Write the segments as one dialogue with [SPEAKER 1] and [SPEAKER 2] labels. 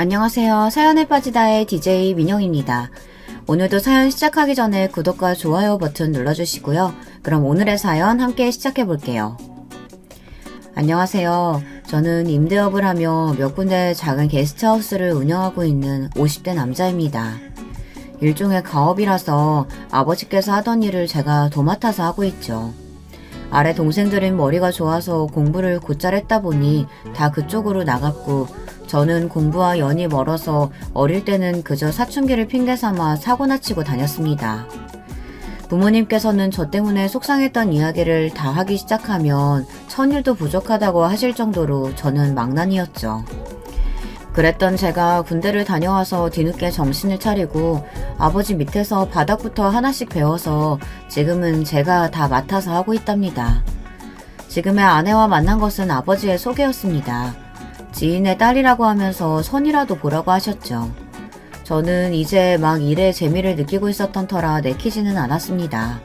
[SPEAKER 1] 안녕하세요. 사연에 빠지다의 DJ 민영입니다. 오늘도 사연 시작하기 전에 구독과 좋아요 버튼 눌러주시고요. 그럼 오늘의 사연 함께 시작해 볼게요. 안녕하세요. 저는 임대업을 하며 몇 군데 작은 게스트하우스를 운영하고 있는 50대 남자입니다. 일종의 가업이라서 아버지께서 하던 일을 제가 도맡아서 하고 있죠. 아래 동생들은 머리가 좋아서 공부를 곧잘 했다 보니 다 그쪽으로 나갔고, 저는 공부와 연이 멀어서 어릴 때는 그저 사춘기를 핑계삼아 사고나 치고 다녔습니다. 부모님께서는 저 때문에 속상했던 이야기를 다 하기 시작하면 천일도 부족하다고 하실 정도로 저는 망난이었죠. 그랬던 제가 군대를 다녀와서 뒤늦게 정신을 차리고 아버지 밑에서 바닥부터 하나씩 배워서 지금은 제가 다 맡아서 하고 있답니다. 지금의 아내와 만난 것은 아버지의 소개였습니다. 지인의 딸이라고 하면서 선이라도 보라고 하셨죠. 저는 이제 막 일에 재미를 느끼고 있었던 터라 내키지는 않았습니다.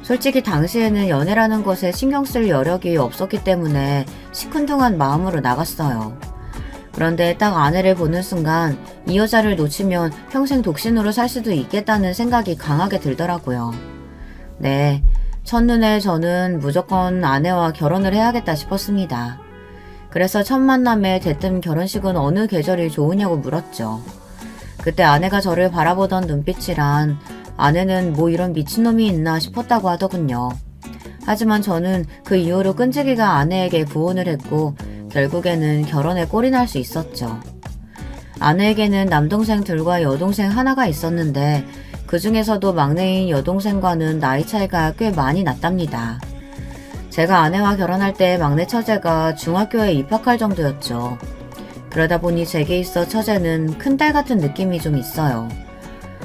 [SPEAKER 1] 솔직히 당시에는 연애라는 것에 신경 쓸 여력이 없었기 때문에 시큰둥한 마음으로 나갔어요. 그런데 딱 아내를 보는 순간 이 여자를 놓치면 평생 독신으로 살 수도 있겠다는 생각이 강하게 들더라고요. 네, 첫눈에 저는 무조건 아내와 결혼을 해야겠다 싶었습니다. 그래서 첫 만남에 대뜸 결혼식은 어느 계절이 좋으냐고 물었죠. 그때 아내가 저를 바라보던 눈빛이란 아내는 뭐 이런 미친놈이 있나 싶었다고 하더군요. 하지만 저는 그 이후로 끈질기가 아내에게 구혼을 했고 결국에는 결혼에 꼴이 날 수 있었죠. 아내에게는 남동생 둘과 여동생 하나가 있었는데 그 중에서도 막내인 여동생과는 나이 차이가 꽤 많이 났답니다. 제가 아내와 결혼할 때 막내 처제가 중학교에 입학할 정도였죠. 그러다 보니 제게 있어 처제는 큰딸 같은 느낌이 좀 있어요.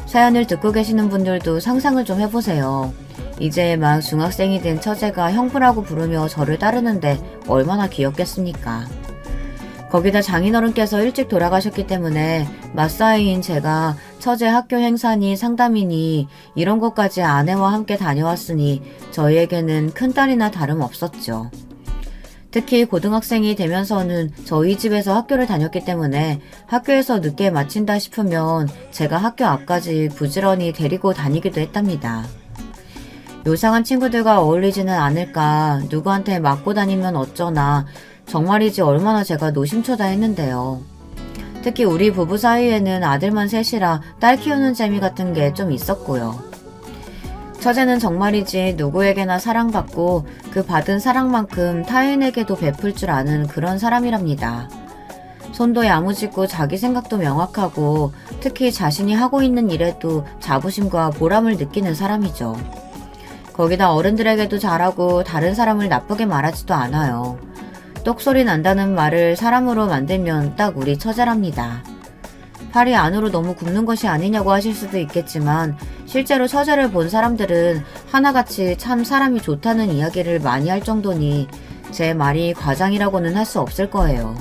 [SPEAKER 1] 사연을 듣고 계시는 분들도 상상을 좀 해보세요. 이제 막 중학생이 된 처제가 형부라고 부르며 저를 따르는데 얼마나 귀엽겠습니까? 거기다 장인어른께서 일찍 돌아가셨기 때문에 맞사이인 제가 처제 학교 행사니 상담이니 이런 것까지 아내와 함께 다녀왔으니 저희에게는 큰딸이나 다름없었죠. 특히 고등학생이 되면서는 저희 집에서 학교를 다녔기 때문에 학교에서 늦게 마친다 싶으면 제가 학교 앞까지 부지런히 데리고 다니기도 했답니다. 요상한 친구들과 어울리지는 않을까, 누구한테 맞고 다니면 어쩌나, 정말이지 얼마나 제가 노심초사했는데요. 특히 우리 부부 사이에는 아들만 셋이라 딸 키우는 재미 같은 게 좀 있었고요. 처제는 정말이지 누구에게나 사랑받고 그 받은 사랑만큼 타인에게도 베풀 줄 아는 그런 사람이랍니다. 손도 야무지고 자기 생각도 명확하고 특히 자신이 하고 있는 일에도 자부심과 보람을 느끼는 사람이죠. 거기다 어른들에게도 잘하고 다른 사람을 나쁘게 말하지도 않아요. 똑소리 난다는 말을 사람으로 만들면 딱 우리 처제랍니다. 팔이 안으로 너무 굽는 것이 아니냐고 하실 수도 있겠지만 실제로 처제를 본 사람들은 하나같이 참 사람이 좋다는 이야기를 많이 할 정도니 제 말이 과장이라고는 할 수 없을 거예요.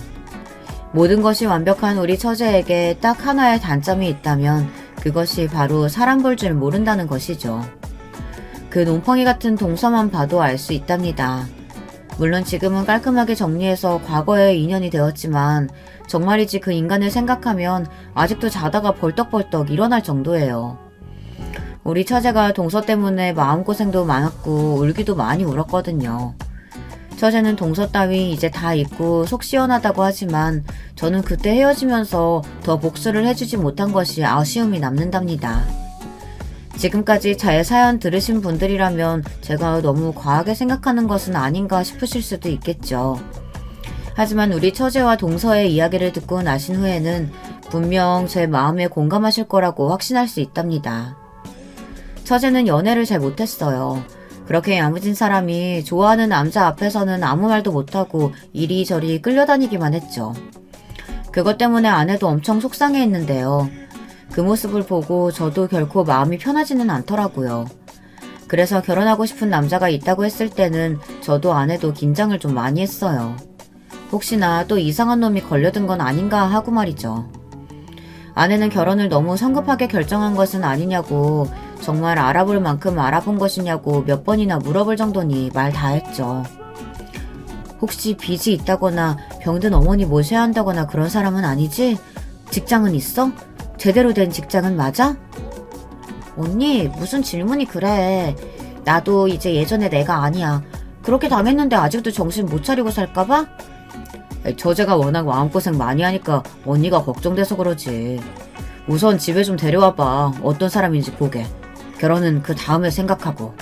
[SPEAKER 1] 모든 것이 완벽한 우리 처제에게 딱 하나의 단점이 있다면 그것이 바로 사람 볼 줄 모른다는 것이죠. 그 놈펑이 같은 동서만 봐도 알 수 있답니다. 물론 지금은 깔끔하게 정리해서 과거의 인연이 되었지만 정말이지 그 인간을 생각하면 아직도 자다가 벌떡벌떡 일어날 정도예요. 우리 처제가 동서 때문에 마음고생도 많았고 울기도 많이 울었거든요. 처제는 동서 따위 이제 다 잊고 속 시원하다고 하지만 저는 그때 헤어지면서 더 복수를 해주지 못한 것이 아쉬움이 남는답니다. 지금까지 제 사연 들으신 분들이라면 제가 너무 과하게 생각하는 것은 아닌가 싶으실 수도 있겠죠. 하지만 우리 처제와 동서의 이야기를 듣고 나신 후에는 분명 제 마음에 공감하실 거라고 확신할 수 있답니다. 처제는 연애를 잘 못했어요. 그렇게 야무진 사람이 좋아하는 남자 앞에서는 아무 말도 못하고 이리저리 끌려다니기만 했죠. 그것 때문에 아내도 엄청 속상해했는데요. 그 모습을 보고 저도 결코 마음이 편하지는 않더라고요. 그래서 결혼하고 싶은 남자가 있다고 했을 때는 저도 아내도 긴장을 좀 많이 했어요. 혹시나 또 이상한 놈이 걸려든 건 아닌가 하고 말이죠. 아내는 결혼을 너무 성급하게 결정한 것은 아니냐고, 정말 알아볼 만큼 알아본 것이냐고 몇 번이나 물어볼 정도니 말 다 했죠. 혹시 빚이 있다거나 병든 어머니 모셔야 한다거나 그런 사람은 아니지? 직장은 있어? 제대로 된 직장은 맞아? 언니, 무슨 질문이 그래. 나도 이제 예전에 내가 아니야. 그렇게 당했는데 아직도 정신 못 차리고 살까봐? 처제가 워낙 마음고생 많이 하니까 언니가 걱정돼서 그러지. 우선 집에 좀 데려와봐. 어떤 사람인지 보게. 결혼은 그 다음에 생각하고.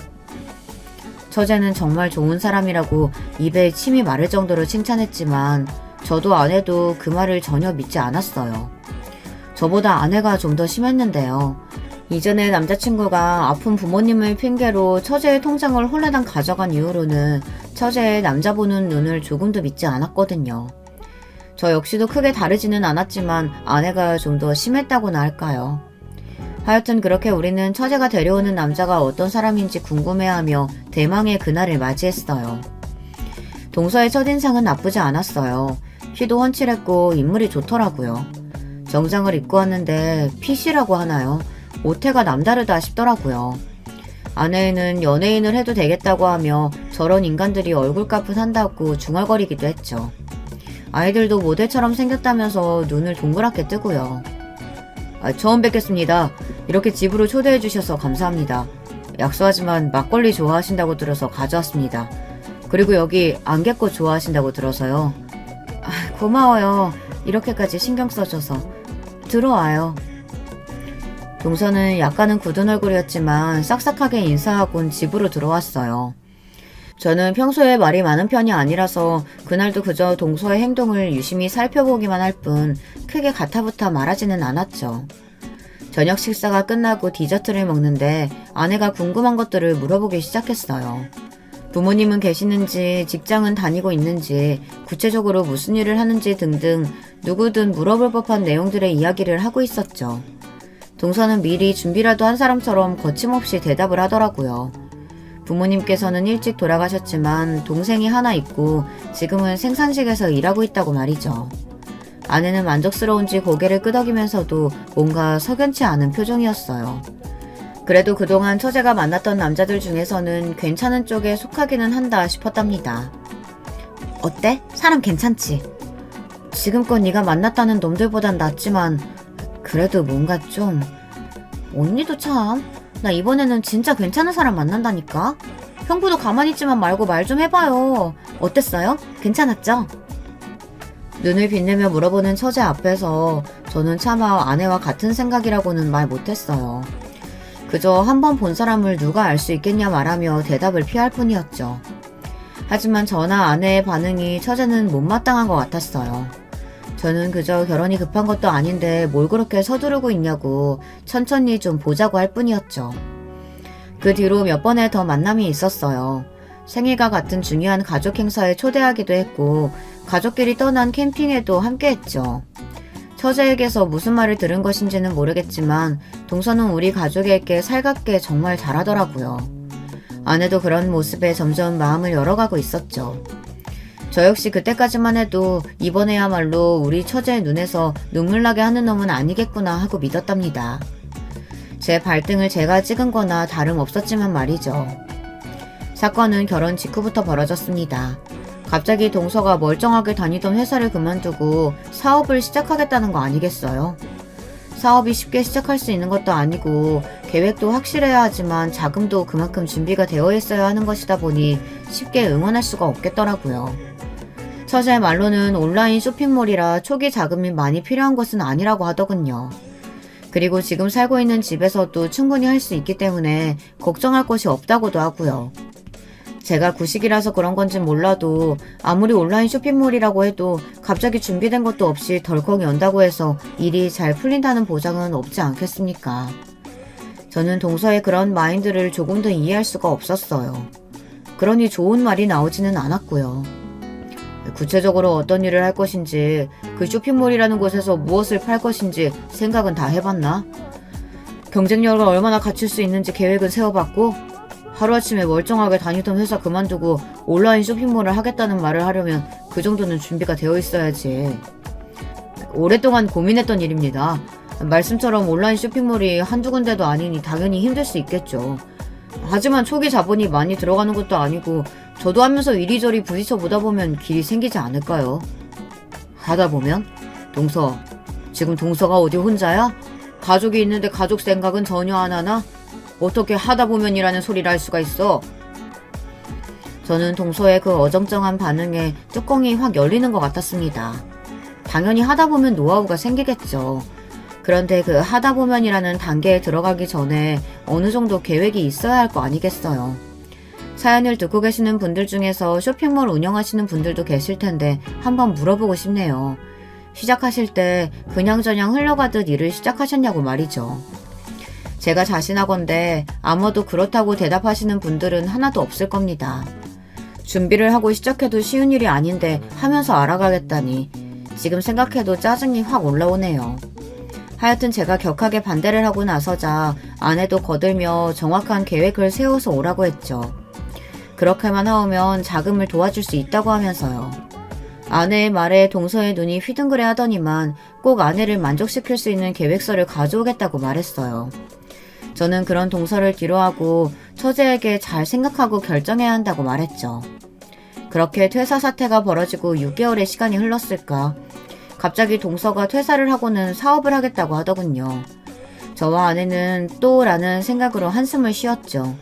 [SPEAKER 1] 처제는 정말 좋은 사람이라고 입에 침이 마를 정도로 칭찬했지만 저도 아내도 그 말을 전혀 믿지 않았어요. 저보다 아내가 좀 더 심했는데요. 이전에 남자친구가 아픈 부모님을 핑계로 처제의 통장을 홀라당 가져간 이후로는 처제의 남자 보는 눈을 조금도 믿지 않았거든요. 저 역시도 크게 다르지는 않았지만 아내가 좀 더 심했다고나 할까요. 하여튼 그렇게 우리는 처제가 데려오는 남자가 어떤 사람인지 궁금해하며 대망의 그날을 맞이했어요. 동서의 첫인상은 나쁘지 않았어요. 키도 훤칠했고 인물이 좋더라고요. 정장을 입고 왔는데 핏이라고 하나요? 옷태가 남다르다 싶더라고요. 아내는 연예인을 해도 되겠다고 하며 저런 인간들이 얼굴값은 한다고 중얼거리기도 했죠. 아이들도 모델처럼 생겼다면서 눈을 동그랗게 뜨고요. 처음 뵙겠습니다. 이렇게 집으로 초대해 주셔서 감사합니다. 약소하지만 막걸리 좋아하신다고 들어서 가져왔습니다. 그리고 여기 안개꽃 좋아하신다고 들어서요. 고마워요. 이렇게까지 신경 써줘서. 들어와요. 동서는 약간은 굳은 얼굴이었지만 싹싹하게 인사하곤 집으로 들어왔어요. 저는 평소에 말이 많은 편이 아니라서 그날도 그저 동서의 행동을 유심히 살펴보기만 할 뿐 크게 가타부타 말하지는 않았죠. 저녁 식사가 끝나고 디저트를 먹는데 아내가 궁금한 것들을 물어보기 시작했어요. 부모님은 계시는지, 직장은 다니고 있는지, 구체적으로 무슨 일을 하는지 등등 누구든 물어볼 법한 내용들의 이야기를 하고 있었죠. 동서는 미리 준비라도 한 사람처럼 거침없이 대답을 하더라고요. 부모님께서는 일찍 돌아가셨지만 동생이 하나 있고 지금은 생산직에서 일하고 있다고 말이죠. 아내는 만족스러운지 고개를 끄덕이면서도 뭔가 석연치 않은 표정이었어요. 그래도 그동안 처제가 만났던 남자들 중에서는 괜찮은 쪽에 속하기는 한다 싶었답니다. 어때? 사람 괜찮지? 지금껏 네가 만났다는 놈들보단 낫지만 그래도 뭔가 좀... 언니도 참... 나 이번에는 진짜 괜찮은 사람 만난다니까? 형부도 가만히 있지만 말고 말 좀 해봐요. 어땠어요? 괜찮았죠? 눈을 빛내며 물어보는 처제 앞에서 저는 차마 아내와 같은 생각이라고는 말 못했어요. 그저 한 번 본 사람을 누가 알 수 있겠냐 말하며 대답을 피할 뿐이었죠. 하지만 저나 아내의 반응이 처제는 못마땅한 것 같았어요. 저는 그저 결혼이 급한 것도 아닌데 뭘 그렇게 서두르고 있냐고 천천히 좀 보자고 할 뿐이었죠. 그 뒤로 몇 번의 더 만남이 있었어요. 생일과 같은 중요한 가족 행사에 초대하기도 했고 가족끼리 떠난 캠핑에도 함께했죠. 처제에게서 무슨 말을 들은 것인지는 모르겠지만 동서는 우리 가족에게 살갑게 정말 잘하더라고요. 아내도 그런 모습에 점점 마음을 열어가고 있었죠. 저 역시 그때까지만 해도 이번에야말로 우리 처제의 눈에서 눈물나게 하는 놈은 아니겠구나 하고 믿었답니다. 제 발등을 제가 찍은 거나 다름없었지만 말이죠. 사건은 결혼 직후부터 벌어졌습니다. 갑자기 동서가 멀쩡하게 다니던 회사를 그만두고 사업을 시작하겠다는 거 아니겠어요? 사업이 쉽게 시작할 수 있는 것도 아니고 계획도 확실해야 하지만 자금도 그만큼 준비가 되어 있어야 하는 것이다 보니 쉽게 응원할 수가 없겠더라고요. 처제의 말로는 온라인 쇼핑몰이라 초기 자금이 많이 필요한 것은 아니라고 하더군요. 그리고 지금 살고 있는 집에서도 충분히 할 수 있기 때문에 걱정할 것이 없다고도 하고요. 제가 구식이라서 그런 건진 몰라도 아무리 온라인 쇼핑몰이라고 해도 갑자기 준비된 것도 없이 덜컥 연다고 해서 일이 잘 풀린다는 보장은 없지 않겠습니까? 저는 동서의 그런 마인드를 조금 더 이해할 수가 없었어요. 그러니 좋은 말이 나오지는 않았고요. 구체적으로 어떤 일을 할 것인지, 그 쇼핑몰이라는 곳에서 무엇을 팔 것인지 생각은 다 해봤나? 경쟁력을 얼마나 갖출 수 있는지 계획은 세워봤고, 하루아침에 멀쩡하게 다니던 회사 그만두고 온라인 쇼핑몰을 하겠다는 말을 하려면 그 정도는 준비가 되어 있어야지. 오랫동안 고민했던 일입니다. 말씀처럼 온라인 쇼핑몰이 한두 군데도 아니니 당연히 힘들 수 있겠죠. 하지만 초기 자본이 많이 들어가는 것도 아니고 저도 하면서 이리저리 부딪혀 보다 보면 길이 생기지 않을까요? 하다 보면? 동서, 지금 동서가 어디 혼자야? 가족이 있는데 가족 생각은 전혀 안 하나? 어떻게 하다 보면이라는 소리를 할 수가 있어? 저는 동서의 그 어정쩡한 반응에 뚜껑이 확 열리는 것 같았습니다. 당연히 하다 보면 노하우가 생기겠죠. 그런데 그 하다 보면이라는 단계에 들어가기 전에 어느 정도 계획이 있어야 할 거 아니겠어요. 사연을 듣고 계시는 분들 중에서 쇼핑몰 운영하시는 분들도 계실 텐데 한번 물어보고 싶네요. 시작하실 때 그냥저냥 흘러가듯 일을 시작하셨냐고 말이죠. 제가 자신하건대 아마도 그렇다고 대답하시는 분들은 하나도 없을 겁니다. 준비를 하고 시작해도 쉬운 일이 아닌데 하면서 알아가겠다니 지금 생각해도 짜증이 확 올라오네요. 하여튼 제가 격하게 반대를 하고 나서자 아내도 거들며 정확한 계획을 세워서 오라고 했죠. 그렇게만 하오면 자금을 도와줄 수 있다고 하면서요. 아내의 말에 동서의 눈이 휘둥그레 하더니만 꼭 아내를 만족시킬 수 있는 계획서를 가져오겠다고 말했어요. 저는 그런 동서를 뒤로하고 처제에게 잘 생각하고 결정해야 한다고 말했죠. 그렇게 퇴사 사태가 벌어지고 6개월의 시간이 흘렀을까. 갑자기 동서가 퇴사를 하고는 사업을 하겠다고 하더군요. 저와 아내는 또 라는 생각으로 한숨을 쉬었죠.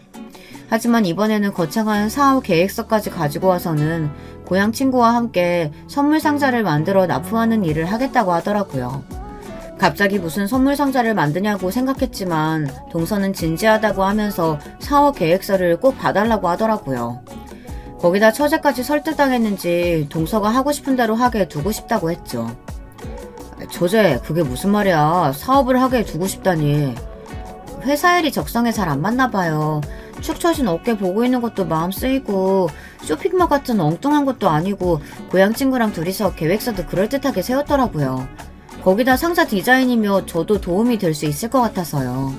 [SPEAKER 1] 하지만 이번에는 거창한 사업 계획서까지 가지고 와서는 고향 친구와 함께 선물 상자를 만들어 납품하는 일을 하겠다고 하더라고요. 갑자기 무슨 선물 상자를 만드냐고 생각했지만 동서는 진지하다고 하면서 사업 계획서를 꼭 봐달라고 하더라고요. 거기다 처제까지 설득당했는지 동서가 하고 싶은 대로 하게 두고 싶다고 했죠. 처제, 그게 무슨 말이야. 사업을 하게 두고 싶다니. 회사 일이 적성에 잘 안 맞나 봐요. 축 처진 어깨 보고 있는 것도 마음 쓰이고 쇼핑몰 같은 엉뚱한 것도 아니고 고향 친구랑 둘이서 계획서도 그럴듯하게 세웠더라고요. 거기다 상자 디자인이며 저도 도움이 될 수 있을 것 같아서요.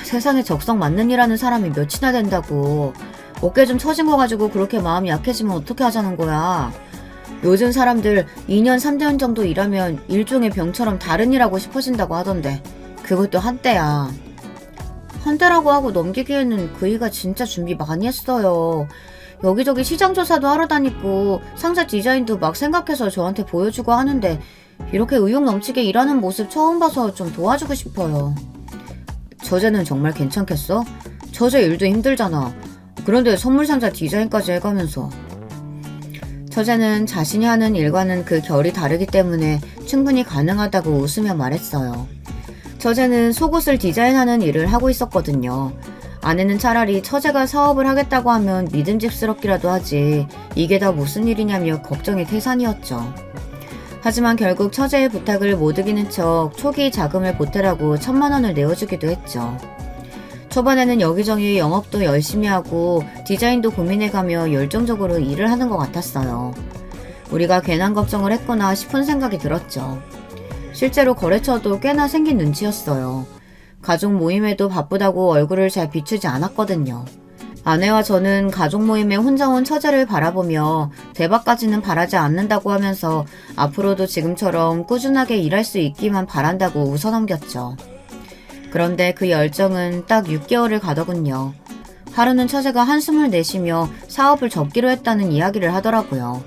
[SPEAKER 1] 세상에 적성 맞는 일 하는 사람이 몇이나 된다고. 어깨 좀 처진 거 가지고 그렇게 마음이 약해지면 어떻게 하자는 거야. 요즘 사람들 2년 3년 정도 일하면 일종의 병처럼 다른 일 하고 싶어진다고 하던데 그것도 한때야. 한때라고 하고 넘기기에는 그이가 진짜 준비 많이 했어요. 여기저기 시장 조사도 하러 다니고 상자 디자인도 막 생각해서 저한테 보여주고 하는데 이렇게 의욕 넘치게 일하는 모습 처음 봐서 좀 도와주고 싶어요. 처제는 정말 괜찮겠어? 처제 일도 힘들잖아. 그런데 선물 상자 디자인까지 해가면서. 처제는 자신이 하는 일과는 그 결이 다르기 때문에 충분히 가능하다고 웃으며 말했어요. 처제는 속옷을 디자인하는 일을 하고 있었거든요. 아내는 차라리 처제가 사업을 하겠다고 하면 믿음직스럽기라도 하지 이게 다 무슨 일이냐며 걱정이 태산이었죠. 하지만 결국 처제의 부탁을 못 이기는 척 초기 자금을 보태라고 1,000만 원을 내어주기도 했죠. 초반에는 여기저기 영업도 열심히 하고 디자인도 고민해가며 열정적으로 일을 하는 것 같았어요. 우리가 괜한 걱정을 했구나 싶은 생각이 들었죠. 실제로 거래처도 꽤나 생긴 눈치였어요. 가족 모임에도 바쁘다고 얼굴을 잘 비추지 않았거든요. 아내와 저는 가족 모임에 혼자 온 처제를 바라보며 대박까지는 바라지 않는다고 하면서 앞으로도 지금처럼 꾸준하게 일할 수 있기만 바란다고 웃어넘겼죠. 그런데 그 열정은 딱 6개월을 가더군요. 하루는 처제가 한숨을 내쉬며 사업을 접기로 했다는 이야기를 하더라고요.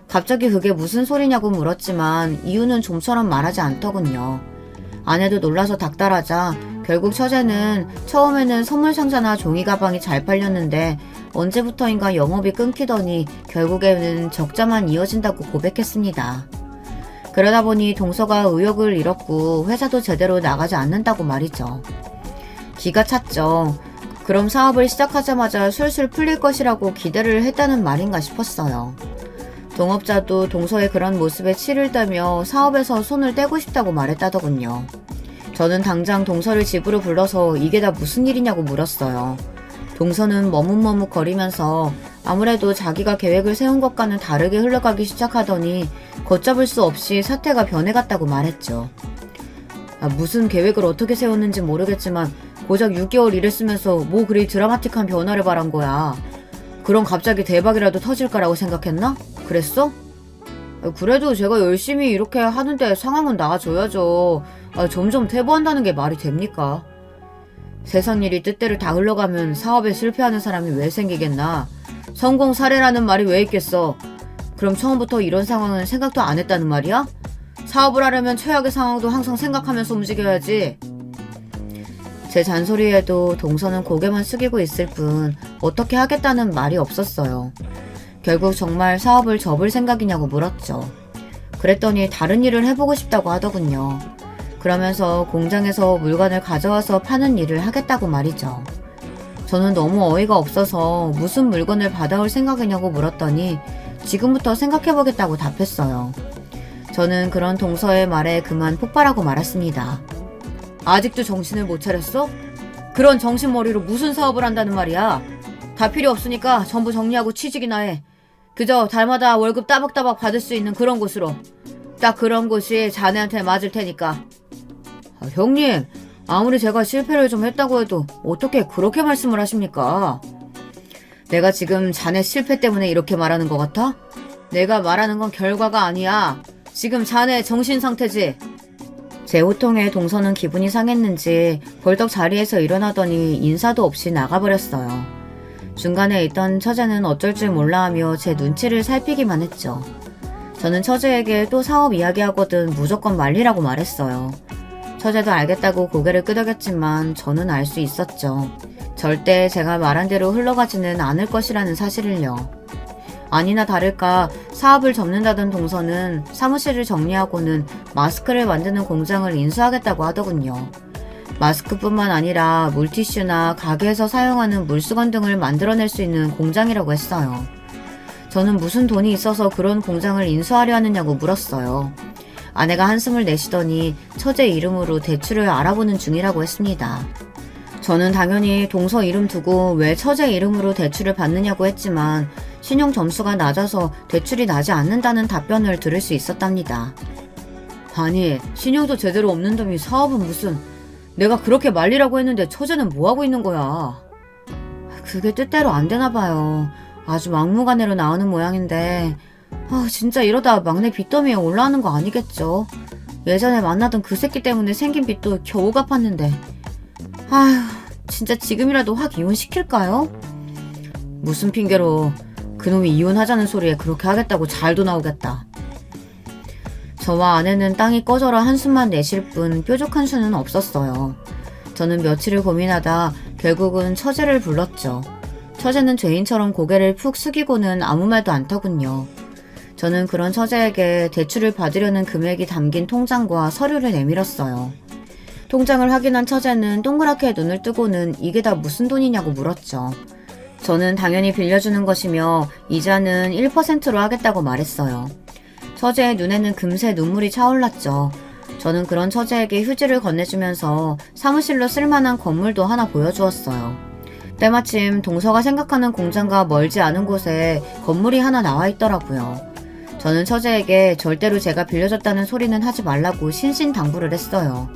[SPEAKER 1] 갑자기 그게 무슨 소리냐고 물었지만 이유는 좀처럼 말하지 않더군요. 아내도 놀라서 닥달하자 결국 처제는 처음에는 선물 상자나 종이 가방이 잘 팔렸는데 언제부터인가 영업이 끊기더니 결국에는 적자만 이어진다고 고백했습니다. 그러다 보니 동서가 의욕을 잃었고 회사도 제대로 나가지 않는다고 말이죠. 기가 찼죠. 그럼 사업을 시작하자마자 술술 풀릴 것이라고 기대를 했다는 말인가 싶었어요. 동업자도 동서의 그런 모습에 치를 떨며 사업에서 손을 떼고 싶다고 말했다더군요. 저는 당장 동서를 집으로 불러서 이게 다 무슨 일이냐고 물었어요. 동서는 머뭇머뭇거리면서 아무래도 자기가 계획을 세운 것과는 다르게 흘러가기 시작하더니 걷잡을 수 없이 사태가 변해갔다고 말했죠. 무슨 계획을 어떻게 세웠는지 모르겠지만 고작 6개월 일했으면서 뭐 그리 드라마틱한 변화를 바란 거야. 그럼 갑자기 대박이라도 터질 거라고 생각했나? 그랬어? 그래도 제가 열심히 이렇게 하는데 상황은 나아져야죠. 점점 퇴보한다는 게 말이 됩니까? 세상 일이 뜻대로 다 흘러가면 사업에 실패하는 사람이 왜 생기겠나? 성공 사례라는 말이 왜 있겠어? 그럼 처음부터 이런 상황은 생각도 안 했다는 말이야? 사업을 하려면 최악의 상황도 항상 생각하면서 움직여야지. 제 잔소리에도 동서는 고개만 숙이고 있을 뿐 어떻게 하겠다는 말이 없었어요. 결국 정말 사업을 접을 생각이냐고 물었죠. 그랬더니 다른 일을 해보고 싶다고 하더군요. 그러면서 공장에서 물건을 가져와서 파는 일을 하겠다고 말이죠. 저는 너무 어이가 없어서 무슨 물건을 받아올 생각이냐고 물었더니 지금부터 생각해보겠다고 답했어요. 저는 그런 동서의 말에 그만 폭발하고 말았습니다. 아직도 정신을 못 차렸어? 그런 정신머리로 무슨 사업을 한다는 말이야? 다 필요 없으니까 전부 정리하고 취직이나 해. 그저 달마다 월급 따박따박 받을 수 있는 그런 곳으로. 딱 그런 곳이 자네한테 맞을 테니까. 형님, 아무리 제가 실패를 좀 했다고 해도 어떻게 그렇게 말씀을 하십니까? 내가 지금 자네 실패 때문에 이렇게 말하는 것 같아? 내가 말하는 건 결과가 아니야. 지금 자네 정신 상태지? 제 호통에 동서는 기분이 상했는지 벌떡 자리에서 일어나더니 인사도 없이 나가버렸어요. 중간에 있던 처제는 어쩔 줄 몰라하며 제 눈치를 살피기만 했죠. 저는 처제에게 또 사업 이야기하거든 무조건 말리라고 말했어요. 처제도 알겠다고 고개를 끄덕였지만 저는 알 수 있었죠. 절대 제가 말한 대로 흘러가지는 않을 것이라는 사실을요. 아니나 다를까 사업을 접는다던 동서는 사무실을 정리하고는 마스크를 만드는 공장을 인수하겠다고 하더군요. 마스크뿐만 아니라 물티슈나 가게에서 사용하는 물수건 등을 만들어낼 수 있는 공장이라고 했어요. 저는 무슨 돈이 있어서 그런 공장을 인수하려 하느냐고 물었어요. 아내가 한숨을 내쉬더니 처제 이름으로 대출을 알아보는 중이라고 했습니다. 저는 당연히 동서 이름 두고 왜 처제 이름으로 대출을 받느냐고 했지만 신용 점수가 낮아서 대출이 나지 않는다는 답변을 들을 수 있었답니다. 아니, 신용도 제대로 없는 놈이 사업은 무슨... 내가 그렇게 말리라고 했는데 처제는 뭐하고 있는 거야? 그게 뜻대로 안 되나 봐요. 아주 막무가내로 나오는 모양인데 진짜 이러다 막내 빚더미에 올라오는 거 아니겠죠? 예전에 만나던 그 새끼 때문에 생긴 빚도 겨우 갚았는데 아휴, 진짜 지금이라도 확 이혼시킬까요? 무슨 핑계로 그놈이 이혼하자는 소리에 그렇게 하겠다고 잘도 나오겠다. 저와 아내는 땅이 꺼져라 한숨만 내쉴 뿐 뾰족한 수는 없었어요. 저는 며칠을 고민하다 결국은 처제를 불렀죠. 처제는 죄인처럼 고개를 푹 숙이고는 아무 말도 않더군요. 저는 그런 처제에게 대출을 받으려는 금액이 담긴 통장과 서류를 내밀었어요. 통장을 확인한 처제는 동그랗게 눈을 뜨고는 이게 다 무슨 돈이냐고 물었죠. 저는 당연히 빌려주는 것이며 이자는 1%로 하겠다고 말했어요. 처제의 눈에는 금세 눈물이 차올랐죠. 저는 그런 처제에게 휴지를 건네주면서 사무실로 쓸만한 건물도 하나 보여주었어요. 때마침 동서가 생각하는 공장과 멀지 않은 곳에 건물이 하나 나와 있더라고요. 저는 처제에게 절대로 제가 빌려줬다는 소리는 하지 말라고 신신당부를 했어요.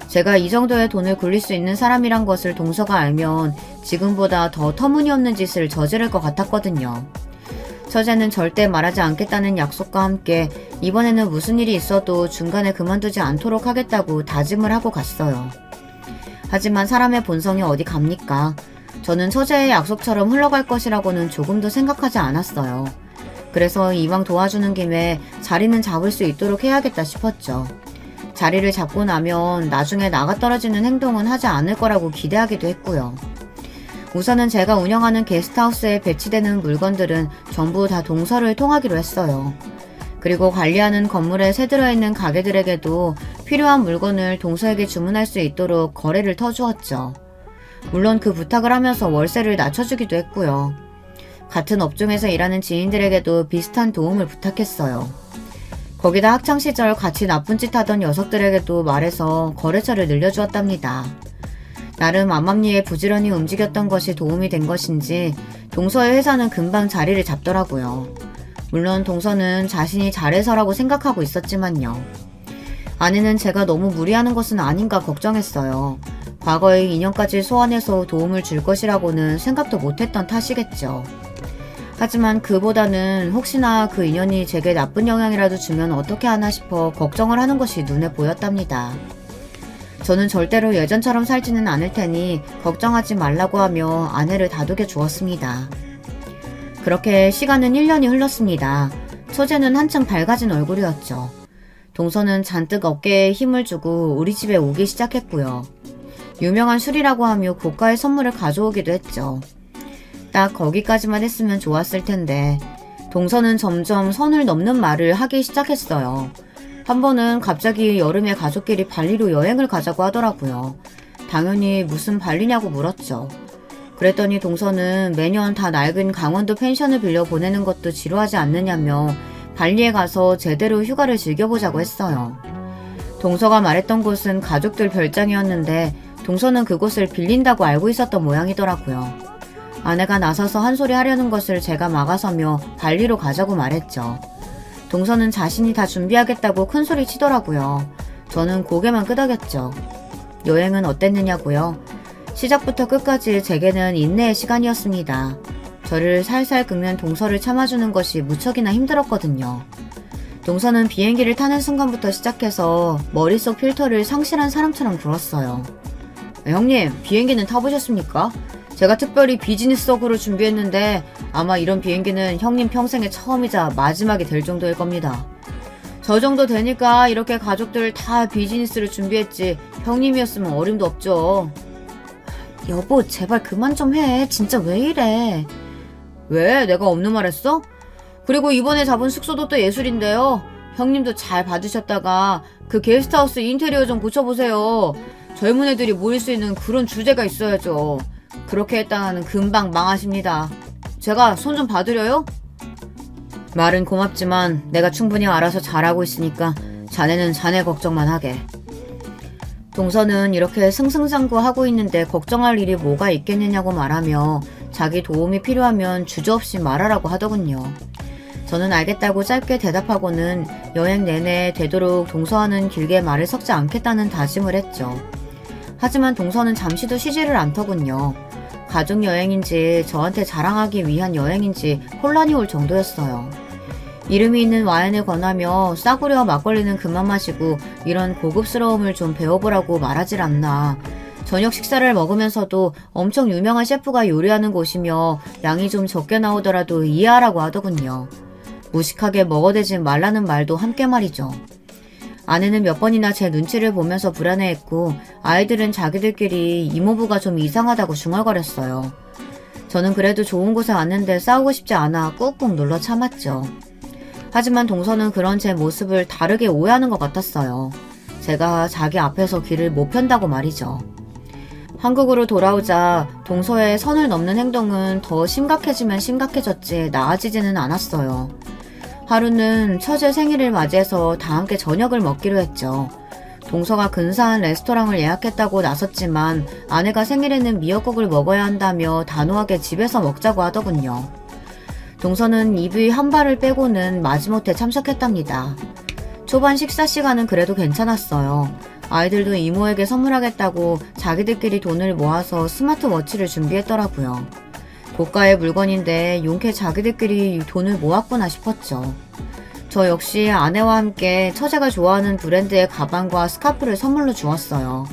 [SPEAKER 1] 제가 이 정도의 돈을 굴릴 수 있는 사람이란 것을 동서가 알면 지금보다 더 터무니없는 짓을 저지를 것 같았거든요. 처제는 절대 말하지 않겠다는 약속과 함께 이번에는 무슨 일이 있어도 중간에 그만두지 않도록 하겠다고 다짐을 하고 갔어요. 하지만 사람의 본성이 어디 갑니까? 저는 처제의 약속처럼 흘러갈 것이라고는 조금도 생각하지 않았어요. 그래서 이왕 도와주는 김에 자리는 잡을 수 있도록 해야겠다 싶었죠. 자리를 잡고 나면 나중에 나가 떨어지는 행동은 하지 않을 거라고 기대하기도 했고요. 우선은 제가 운영하는 게스트하우스에 배치되는 물건들은 전부 다 동서를 통하기로 했어요. 그리고 관리하는 건물에 새들어 있는 가게들에게도 필요한 물건을 동서에게 주문할 수 있도록 거래를 터주었죠. 물론 그 부탁을 하면서 월세를 낮춰주기도 했고요. 같은 업종에서 일하는 지인들에게도 비슷한 도움을 부탁했어요. 거기다 학창시절 같이 나쁜 짓 하던 녀석들에게도 말해서 거래처를 늘려주었답니다. 나름 암암리에 부지런히 움직였던 것이 도움이 된 것인지 동서의 회사는 금방 자리를 잡더라고요. 물론 동서는 자신이 잘해서라고 생각하고 있었지만요. 아내는 제가 너무 무리하는 것은 아닌가 걱정했어요. 과거의 인연까지 소환해서 도움을 줄 것이라고는 생각도 못했던 탓이겠죠. 하지만 그보다는 혹시나 그 인연이 제게 나쁜 영향이라도 주면 어떻게 하나 싶어 걱정을 하는 것이 눈에 보였답니다. 저는 절대로 예전처럼 살지는 않을 테니 걱정하지 말라고 하며 아내를 다독여 주었습니다. 그렇게 시간은 1년이 흘렀습니다. 처제는 한층 밝아진 얼굴이었죠. 동서는 잔뜩 어깨에 힘을 주고 우리 집에 오기 시작했고요. 유명한 술이라고 하며 고가의 선물을 가져오기도 했죠. 딱 거기까지만 했으면 좋았을 텐데 동서는 점점 선을 넘는 말을 하기 시작했어요. 한 번은 갑자기 여름에 가족끼리 발리로 여행을 가자고 하더라고요. 당연히 무슨 발리냐고 물었죠. 그랬더니 동서는 매년 다 낡은 강원도 펜션을 빌려 보내는 것도 지루하지 않느냐며 발리에 가서 제대로 휴가를 즐겨보자고 했어요. 동서가 말했던 곳은 가족들 별장이었는데 동서는 그곳을 빌린다고 알고 있었던 모양이더라고요. 아내가 나서서 한 소리 하려는 것을 제가 막아서며 발리로 가자고 말했죠. 동서는 자신이 다 준비하겠다고 큰 소리 치더라고요. 저는 고개만 끄덕였죠. 여행은 어땠느냐고요? 시작부터 끝까지 제게는 인내의 시간이었습니다. 저를 살살 긁는 동서를 참아주는 것이 무척이나 힘들었거든요. 동서는 비행기를 타는 순간부터 시작해서 머릿속 필터를 상실한 사람처럼 굴었어요. 형님, 비행기는 타보셨습니까? 제가 특별히 비즈니스석으로 준비했는데 아마 이런 비행기는 형님 평생의 처음이자 마지막이 될 정도일 겁니다. 저 정도 되니까 이렇게 가족들 다 비즈니스를 준비했지 형님이었으면 어림도 없죠. 여보, 제발 그만 좀 해. 진짜 왜 이래? 왜? 내가 없는 말 했어? 그리고 이번에 잡은 숙소도 또 예술인데요. 형님도 잘 봐주셨다가 그 게스트하우스 인테리어 좀 고쳐보세요. 젊은 애들이 모일 수 있는 그런 주제가 있어야죠. 그렇게 했다가는 금방 망하십니다. 제가 손 좀 봐드려요? 말은 고맙지만 내가 충분히 알아서 잘하고 있으니까 자네는 자네 걱정만 하게. 동서는 이렇게 승승장구하고 있는데 걱정할 일이 뭐가 있겠느냐고 말하며 자기 도움이 필요하면 주저없이 말하라고 하더군요. 저는 알겠다고 짧게 대답하고는 여행 내내 되도록 동서와는 길게 말을 섞지 않겠다는 다짐을 했죠. 하지만 동서는 잠시도 쉬지를 않더군요. 가족여행인지 저한테 자랑하기 위한 여행인지 혼란이 올 정도였어요. 이름이 있는 와인을 권하며 싸구려 막걸리는 그만 마시고 이런 고급스러움을 좀 배워보라고 말하질 않나. 저녁 식사를 먹으면서도 엄청 유명한 셰프가 요리하는 곳이며 양이 좀 적게 나오더라도 이해하라고 하더군요. 무식하게 먹어대지 말라는 말도 함께 말이죠. 아내는 몇 번이나 제 눈치를 보면서 불안해했고 아이들은 자기들끼리 이모부가 좀 이상하다고 중얼거렸어요. 저는 그래도 좋은 곳에 왔는데 싸우고 싶지 않아 꾹꾹 눌러 참았죠. 하지만 동서는 그런 제 모습을 다르게 오해하는 것 같았어요. 제가 자기 앞에서 귀를 못 편다고 말이죠. 한국으로 돌아오자 동서의 선을 넘는 행동은 더 심각해지면 심각해졌지 나아지지는 않았어요. 하루는 처제 생일을 맞이해서 다 함께 저녁을 먹기로 했죠. 동서가 근사한 레스토랑을 예약했다고 나섰지만 아내가 생일에는 미역국을 먹어야 한다며 단호하게 집에서 먹자고 하더군요. 동서는 입이 한 발을 빼고는 마지못해 참석했답니다. 초반 식사 시간은 그래도 괜찮았어요. 아이들도 이모에게 선물하겠다고 자기들끼리 돈을 모아서 스마트워치를 준비했더라고요. 고가의 물건인데 용케 자기들끼리 돈을 모았구나 싶었죠. 저 역시 아내와 함께 처제가 좋아하는 브랜드의 가방과 스카프를 선물로 주었어요.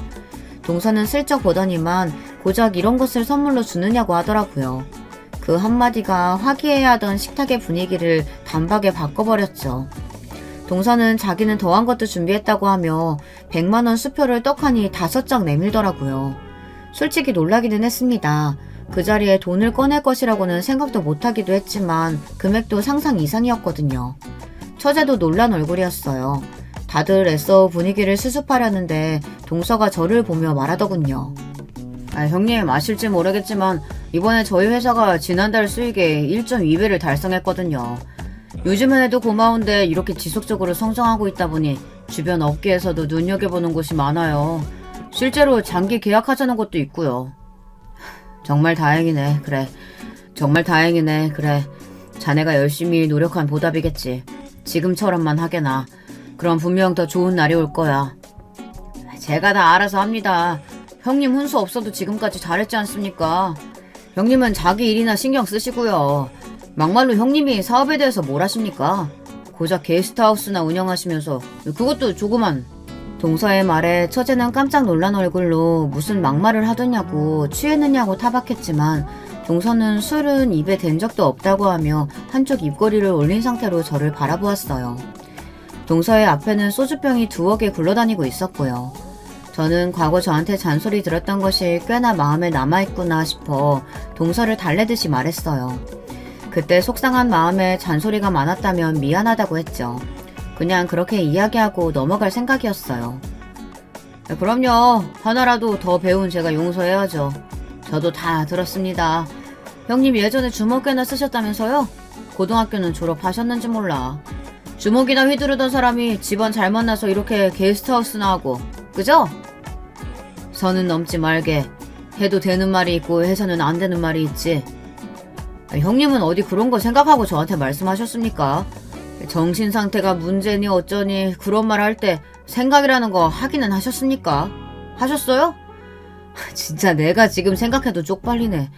[SPEAKER 1] 동서는 슬쩍 보더니만 고작 이런 것을 선물로 주느냐고 하더라고요. 그 한마디가 화기애애하던 식탁의 분위기를 단박에 바꿔버렸죠. 동서는 자기는 더한 것도 준비했다고 하며 100만원 수표를 떡하니 5장 내밀더라고요. 솔직히 놀라기는 했습니다. 그 자리에 돈을 꺼낼 것이라고는 생각도 못하기도 했지만 금액도 상상 이상이었거든요. 처제도 놀란 얼굴이었어요. 다들 애써 분위기를 수습하려는데 동서가 저를 보며 말하더군요. 형님 아실지 모르겠지만 이번에 저희 회사가 지난달 수익의 1.2배를 달성했거든요. 요즘은 해도 고마운데 이렇게 지속적으로 성장하고 있다 보니 주변 업계에서도 눈여겨보는 곳이 많아요. 실제로 장기 계약하자는 것도 있고요. 정말 다행이네. 그래. 정말 다행이네. 그래. 자네가 열심히 노력한 보답이겠지. 지금처럼만 하게나. 그럼 분명 더 좋은 날이 올 거야. 제가 다 알아서 합니다. 형님 훈수 없어도 지금까지 잘했지 않습니까? 형님은 자기 일이나 신경 쓰시고요. 막말로 형님이 사업에 대해서 뭘 하십니까? 고작 게스트하우스나 운영하시면서 그것도 조그만. 동서의 말에 처제는 깜짝 놀란 얼굴로 무슨 막말을 하더냐고 취했느냐고 타박했지만 동서는 술은 입에 댄 적도 없다고 하며 한쪽 입꼬리를 올린 상태로 저를 바라보았어요. 동서의 앞에는 소주병이 두어 개 굴러다니고 있었고요. 저는 과거 저한테 잔소리 들었던 것이 꽤나 마음에 남아있구나 싶어 동서를 달래듯이 말했어요. 그때 속상한 마음에 잔소리가 많았다면 미안하다고 했죠. 그냥 그렇게 이야기하고 넘어갈 생각이었어요. 그럼요. 하나라도 더 배운 제가 용서해야죠. 저도 다 들었습니다. 형님 예전에 주먹개나 쓰셨다면서요? 고등학교는 졸업하셨는지 몰라. 주먹이나 휘두르던 사람이 집안 잘 만나서 이렇게 게스트하우스나 하고, 그죠? 선은 넘지 말게. 해도 되는 말이 있고 해서는 안 되는 말이 있지. 형님은 어디 그런 거 생각하고 저한테 말씀하셨습니까? 정신 상태가 문제니 어쩌니 그런 말 할 때 생각이라는 거 하기는 하셨습니까? 하셨어요? 진짜 내가 지금 생각해도 쪽팔리네.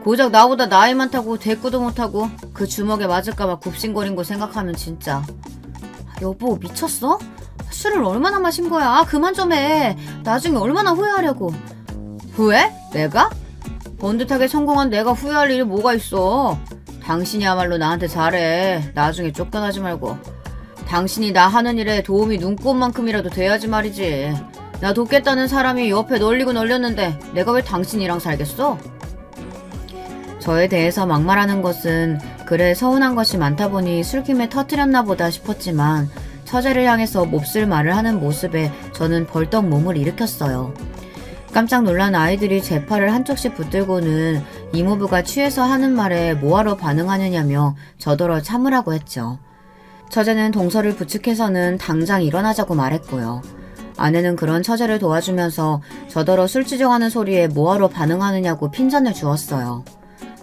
[SPEAKER 1] 고작 나보다 나이 많다고 대꾸도 못하고 그 주먹에 맞을까봐 굽신거린 거 생각하면 진짜. 여보 미쳤어? 술을 얼마나 마신 거야? 그만 좀 해. 나중에 얼마나 후회하려고. 후회? 내가? 번듯하게 성공한 내가 후회할 일이 뭐가 있어. 당신이야말로 나한테 잘해. 나중에 쫓겨나지 말고. 당신이 나 하는 일에 도움이 눈꼽만큼이라도 돼야지 말이지. 나 돕겠다는 사람이 옆에 널리고 널렸는데 내가 왜 당신이랑 살겠어? 저에 대해서 막말하는 것은 그래 서운한 것이 많다 보니 술김에 터뜨렸나 보다 싶었지만 처제를 향해서 몹쓸 말을 하는 모습에 저는 벌떡 몸을 일으켰어요. 깜짝 놀란 아이들이 제 팔을 한쪽씩 붙들고는 이모부가 취해서 하는 말에 뭐하러 반응하느냐며 저더러 참으라고 했죠. 처제는 동서를 부축해서는 당장 일어나자고 말했고요. 아내는 그런 처제를 도와주면서 저더러 술 지정하는 소리에 뭐하러 반응하느냐고 핀잔을 주었어요.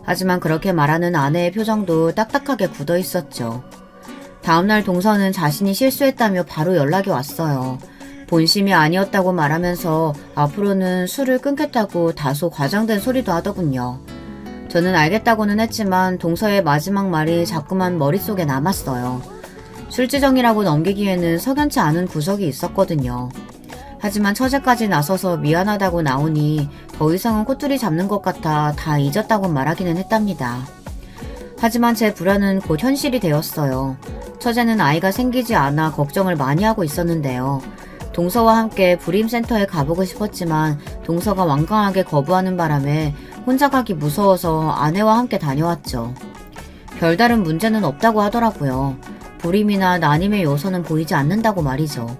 [SPEAKER 1] 하지만 그렇게 말하는 아내의 표정도 딱딱하게 굳어 있었죠. 다음날 동서는 자신이 실수했다며 바로 연락이 왔어요. 본심이 아니었다고 말하면서 앞으로는 술을 끊겠다고 다소 과장된 소리도 하더군요. 저는 알겠다고는 했지만 동서의 마지막 말이 자꾸만 머릿속에 남았어요. 술지정이라고 넘기기에는 석연치 않은 구석이 있었거든요. 하지만 처제까지 나서서 미안하다고 나오니 더 이상은 꼬투리 잡는 것 같아 다 잊었다고 말하기는 했답니다. 하지만 제 불안은 곧 현실이 되었어요. 처제는 아이가 생기지 않아 걱정을 많이 하고 있었는데요. 동서와 함께 불임센터에 가보고 싶었지만 동서가 완강하게 거부하는 바람에 혼자 가기 무서워서 아내와 함께 다녀왔죠. 별다른 문제는 없다고 하더라고요. 불임이나 난임의 요소는 보이지 않는다고 말이죠.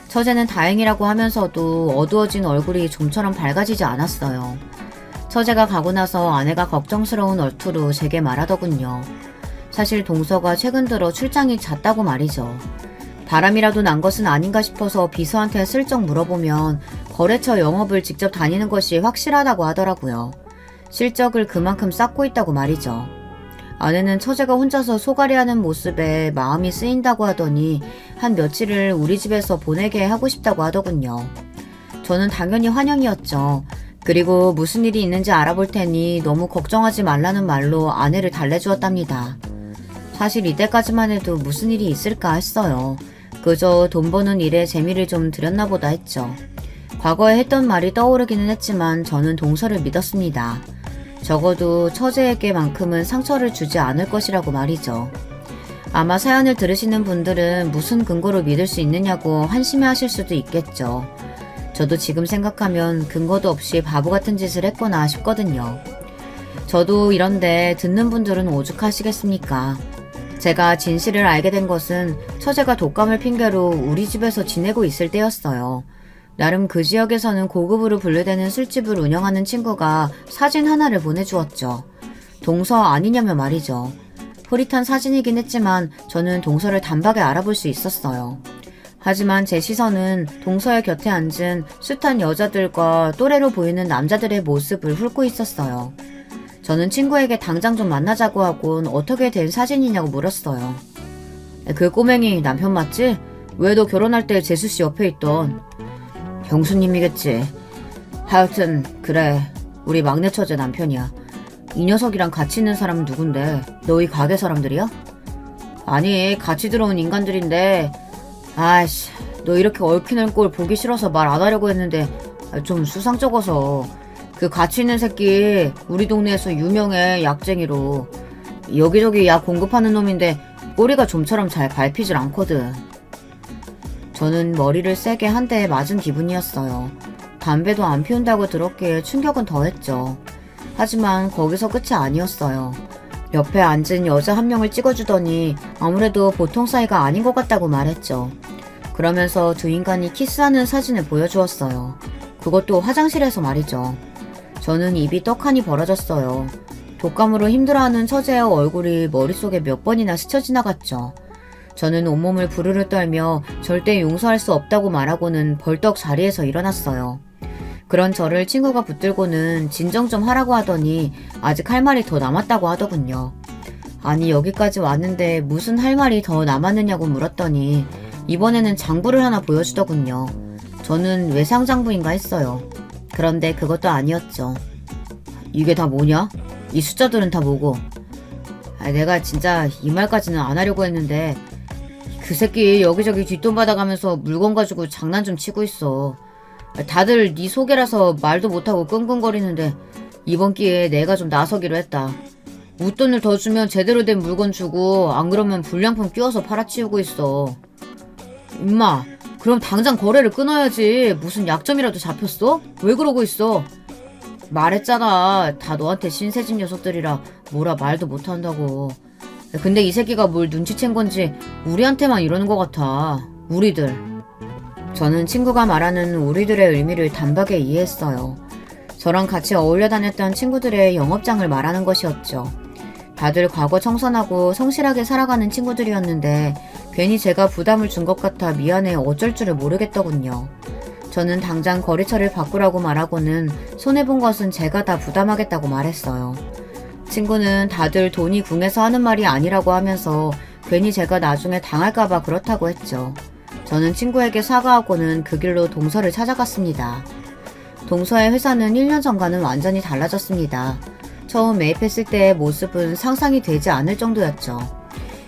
[SPEAKER 1] 처제는 다행이라고 하면서도 어두워진 얼굴이 좀처럼 밝아지지 않았어요. 처제가 가고 나서 아내가 걱정스러운 얼투로 제게 말하더군요. 사실 동서가 최근 들어 출장이 잦다고 말이죠. 바람이라도 난 것은 아닌가 싶어서 비서한테 슬쩍 물어보면 거래처 영업을 직접 다니는 것이 확실하다고 하더라고요. 실적을 그만큼 쌓고 있다고 말이죠. 아내는 처제가 혼자서 소갈이하는 모습에 마음이 쓰인다고 하더니 한 며칠을 우리 집에서 보내게 하고 싶다고 하더군요. 저는 당연히 환영이었죠. 그리고 무슨 일이 있는지 알아볼 테니 너무 걱정하지 말라는 말로 아내를 달래주었답니다. 사실 이때까지만 해도 무슨 일이 있을까 했어요. 그저 돈 버는 일에 재미를 좀 들였나 보다 했죠. 과거에 했던 말이 떠오르기는 했지만 저는 동서를 믿었습니다. 적어도 처제에게만큼은 상처를 주지 않을 것이라고 말이죠. 아마 사연을 들으시는 분들은 무슨 근거로 믿을 수 있느냐고 한심해하실 수도 있겠죠. 저도 지금 생각하면 근거도 없이 바보 같은 짓을 했구나 싶거든요. 저도 이런데 듣는 분들은 오죽하시겠습니까? 제가 진실을 알게 된 것은 처제가 독감을 핑계로 우리 집에서 지내고 있을 때였어요. 나름 그 지역에서는 고급으로 분류되는 술집을 운영하는 친구가 사진 하나를 보내주었죠. 동서 아니냐며 말이죠. 흐릿한 사진이긴 했지만 저는 동서를 단박에 알아볼 수 있었어요. 하지만 제 시선은 동서의 곁에 앉은 숱한 여자들과 또래로 보이는 남자들의 모습을 훑고 있었어요. 저는 친구에게 당장 좀 만나자고 하곤 어떻게 된 사진이냐고 물었어요. 그 꼬맹이 남편 맞지? 왜 너 결혼할 때 재수씨 옆에 있던 형수님이겠지. 하여튼 그래, 우리 막내 처제 남편이야. 이 녀석이랑 같이 있는 사람은 누군데? 너희 가게 사람들이야? 아니, 같이 들어온 인간들인데. 아이씨, 너 이렇게 얽히는 꼴 보기 싫어서 말 안 하려고 했는데 좀 수상쩍어서. 그 같이 있는 새끼 우리 동네에서 유명해, 약쟁이로. 여기저기 약 공급하는 놈인데 꼬리가 좀처럼 잘 밟히질 않거든. 저는 머리를 세게 한 대 맞은 기분이었어요. 담배도 안 피운다고 들었기에 충격은 더했죠. 하지만 거기서 끝이 아니었어요. 옆에 앉은 여자 한 명을 찍어주더니 아무래도 보통 사이가 아닌 것 같다고 말했죠. 그러면서 두 인간이 키스하는 사진을 보여주었어요. 그것도 화장실에서 말이죠. 저는 입이 떡하니 벌어졌어요. 독감으로 힘들어하는 처제의 얼굴이 머릿속에 몇 번이나 스쳐 지나갔죠. 저는 온몸을 부르르 떨며 절대 용서할 수 없다고 말하고는 벌떡 자리에서 일어났어요. 그런 저를 친구가 붙들고는 진정 좀 하라고 하더니 아직 할 말이 더 남았다고 하더군요. 아니 여기까지 왔는데 무슨 할 말이 더 남았느냐고 물었더니 이번에는 장부를 하나 보여주더군요. 저는 외상장부인가 했어요. 그런데 그것도 아니었죠. 이게 다 뭐냐? 이 숫자들은 다 뭐고? 내가 진짜 이 말까지는 안 하려고 했는데 그 새끼 여기저기 뒷돈 받아가면서 물건 가지고 장난 좀 치고 있어. 다들 네 소개라서 말도 못하고 끙끙거리는데 이번 기회에 내가 좀 나서기로 했다. 웃돈을 더 주면 제대로 된 물건 주고 안 그러면 불량품 끼워서 팔아치우고 있어. 임마 그럼 당장 거래를 끊어야지. 무슨 약점이라도 잡혔어? 왜 그러고 있어? 말했잖아. 다 너한테 신세진 녀석들이라 뭐라 말도 못한다고. 근데 이 새끼가 뭘 눈치챈 건지 우리한테만 이러는 것 같아. 우리들. 저는 친구가 말하는 우리들의 의미를 단박에 이해했어요. 저랑 같이 어울려 다녔던 친구들의 영업장을 말하는 것이었죠. 다들 과거 청산하고 성실하게 살아가는 친구들이었는데 괜히 제가 부담을 준 것 같아 미안해 어쩔 줄을 모르겠더군요. 저는 당장 거래처를 바꾸라고 말하고는 손해본 것은 제가 다 부담하겠다고 말했어요. 친구는 다들 돈이 궁해서 하는 말이 아니라고 하면서 괜히 제가 나중에 당할까봐 그렇다고 했죠. 저는 친구에게 사과하고는 그 길로 동서를 찾아갔습니다. 동서의 회사는 1년 전과는 완전히 달라졌습니다. 처음 매입했을 때의 모습은 상상이 되지 않을 정도였죠.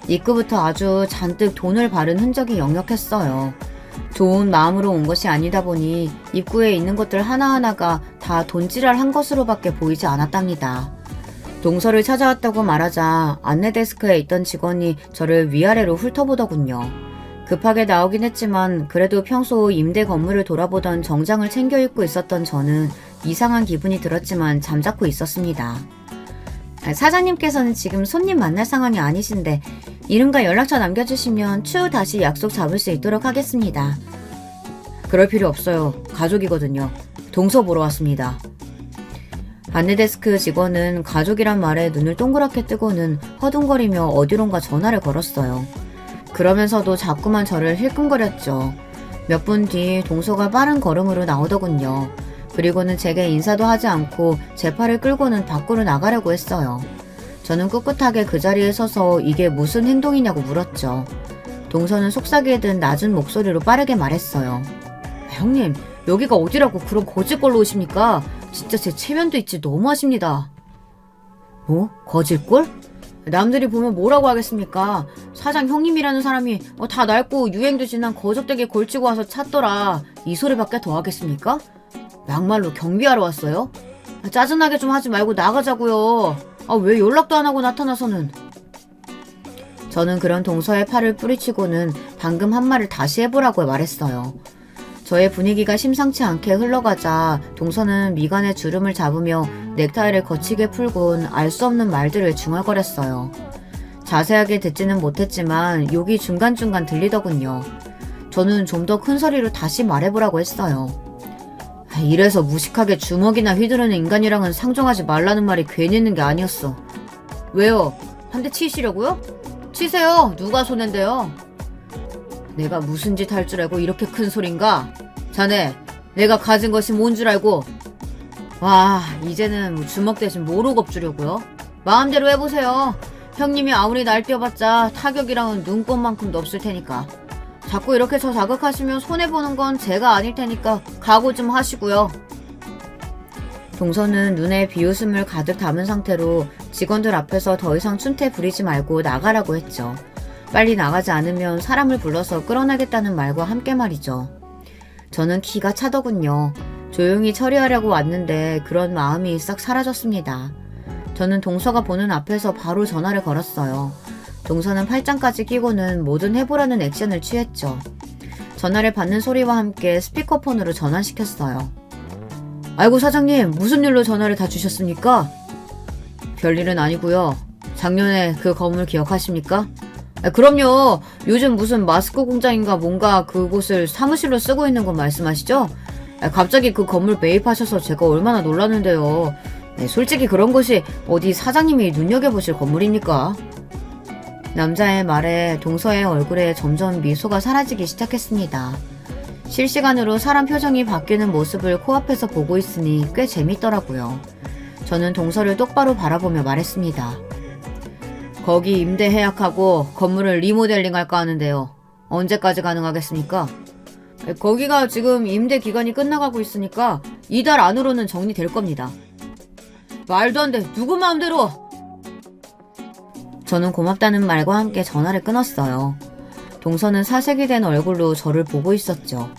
[SPEAKER 1] 입구부터 아주 잔뜩 돈을 바른 흔적이 역력했어요. 좋은 마음으로 온 것이 아니다 보니 입구에 있는 것들 하나하나가 다 돈지랄한 것으로밖에 보이지 않았답니다. 동서를 찾아왔다고 말하자 안내데스크에 있던 직원이 저를 위아래로 훑어보더군요. 급하게 나오긴 했지만 그래도 평소 임대 건물을 돌아보던 정장을 챙겨 입고 있었던 저는 이상한 기분이 들었지만 잠자코 있었습니다. 사장님께서는 지금 손님 만날 상황이 아니신데 이름과 연락처 남겨주시면 추후 다시 약속 잡을 수 있도록 하겠습니다. 그럴 필요 없어요. 가족이거든요. 동서 보러 왔습니다. 안내데스크 직원은 가족이란 말에 눈을 동그랗게 뜨고는 허둥거리며 어디론가 전화를 걸었어요. 그러면서도 자꾸만 저를 힐끔거렸죠. 몇 분 뒤 동서가 빠른 걸음으로 나오더군요. 그리고는 제게 인사도 하지 않고 제 팔을 끌고는 밖으로 나가려고 했어요. 저는 꿋꿋하게 그 자리에 서서 이게 무슨 행동이냐고 물었죠. 동서는 속삭이에 든 낮은 목소리로 빠르게 말했어요. 형님, 여기가 어디라고 그런 거짓골로 오십니까? 진짜 제 체면도 있지 너무하십니다. 뭐? 거짓골? 남들이 보면 뭐라고 하겠습니까? 사장 형님이라는 사람이 다 낡고 유행도 지난 거적대게 걸치고 와서 찾더라. 이 소리밖에 더 하겠습니까? 막말로 경비하러 왔어요? 짜증나게 좀 하지 말고 나가자고요. 왜 연락도 안 하고 나타나서는. 저는 그런 동서의 팔을 뿌리치고는 방금 한 말을 다시 해보라고 말했어요. 저의 분위기가 심상치 않게 흘러가자 동서는 미간에 주름을 잡으며 넥타이를 거치게 풀곤 알 수 없는 말들을 중얼거렸어요. 자세하게 듣지는 못했지만 욕이 중간중간 들리더군요. 저는 좀 더 큰 소리로 다시 말해보라고 했어요. 이래서 무식하게 주먹이나 휘두르는 인간이랑은 상종하지 말라는 말이 괜히 있는 게 아니었어. 왜요? 한 대 치시려고요? 치세요. 누가 손해인데요? 내가 무슨 짓 할 줄 알고 이렇게 큰 소린가? 자네, 내가 가진 것이 뭔 줄 알고? 와, 이제는 주먹 대신 모로겁 주려고요? 마음대로 해보세요. 형님이 아무리 날뛰어봤자 타격이랑은 눈꼽만큼도 없을 테니까. 자꾸 이렇게 저 자극하시면 손해보는 건 제가 아닐 테니까 각오 좀 하시고요. 동서는 눈에 비웃음을 가득 담은 상태로 직원들 앞에서 더 이상 춘태 부리지 말고 나가라고 했죠. 빨리 나가지 않으면 사람을 불러서 끌어내겠다는 말과 함께 말이죠. 저는 기가 차더군요. 조용히 처리하려고 왔는데 그런 마음이 싹 사라졌습니다. 저는 동서가 보는 앞에서 바로 전화를 걸었어요. 동서는 팔짱까지 끼고는 뭐든 해보라는 액션을 취했죠. 전화를 받는 소리와 함께 스피커폰으로 전환시켰어요. 아이고 사장님, 무슨 일로 전화를 다 주셨습니까? 별일은 아니고요. 작년에 그 건물 기억하십니까? 그럼요. 요즘 무슨 마스크 공장인가 뭔가 그곳을 사무실로 쓰고 있는 건 말씀하시죠? 갑자기 그 건물 매입하셔서 제가 얼마나 놀랐는데요. 솔직히 그런 곳이 어디 사장님이 눈여겨보실 건물입니까? 남자의 말에 동서의 얼굴에 점점 미소가 사라지기 시작했습니다. 실시간으로 사람 표정이 바뀌는 모습을 코앞에서 보고 있으니 꽤 재밌더라고요. 저는 동서를 똑바로 바라보며 말했습니다. 거기 임대 해약하고 건물을 리모델링 할까 하는데요. 언제까지 가능하겠습니까? 거기가 지금 임대 기간이 끝나가고 있으니까 이달 안으로는 정리될 겁니다. 말도 안 돼. 누구 마음대로. 저는 고맙다는 말과 함께 전화를 끊었어요. 동서는 사색이 된 얼굴로 저를 보고 있었죠.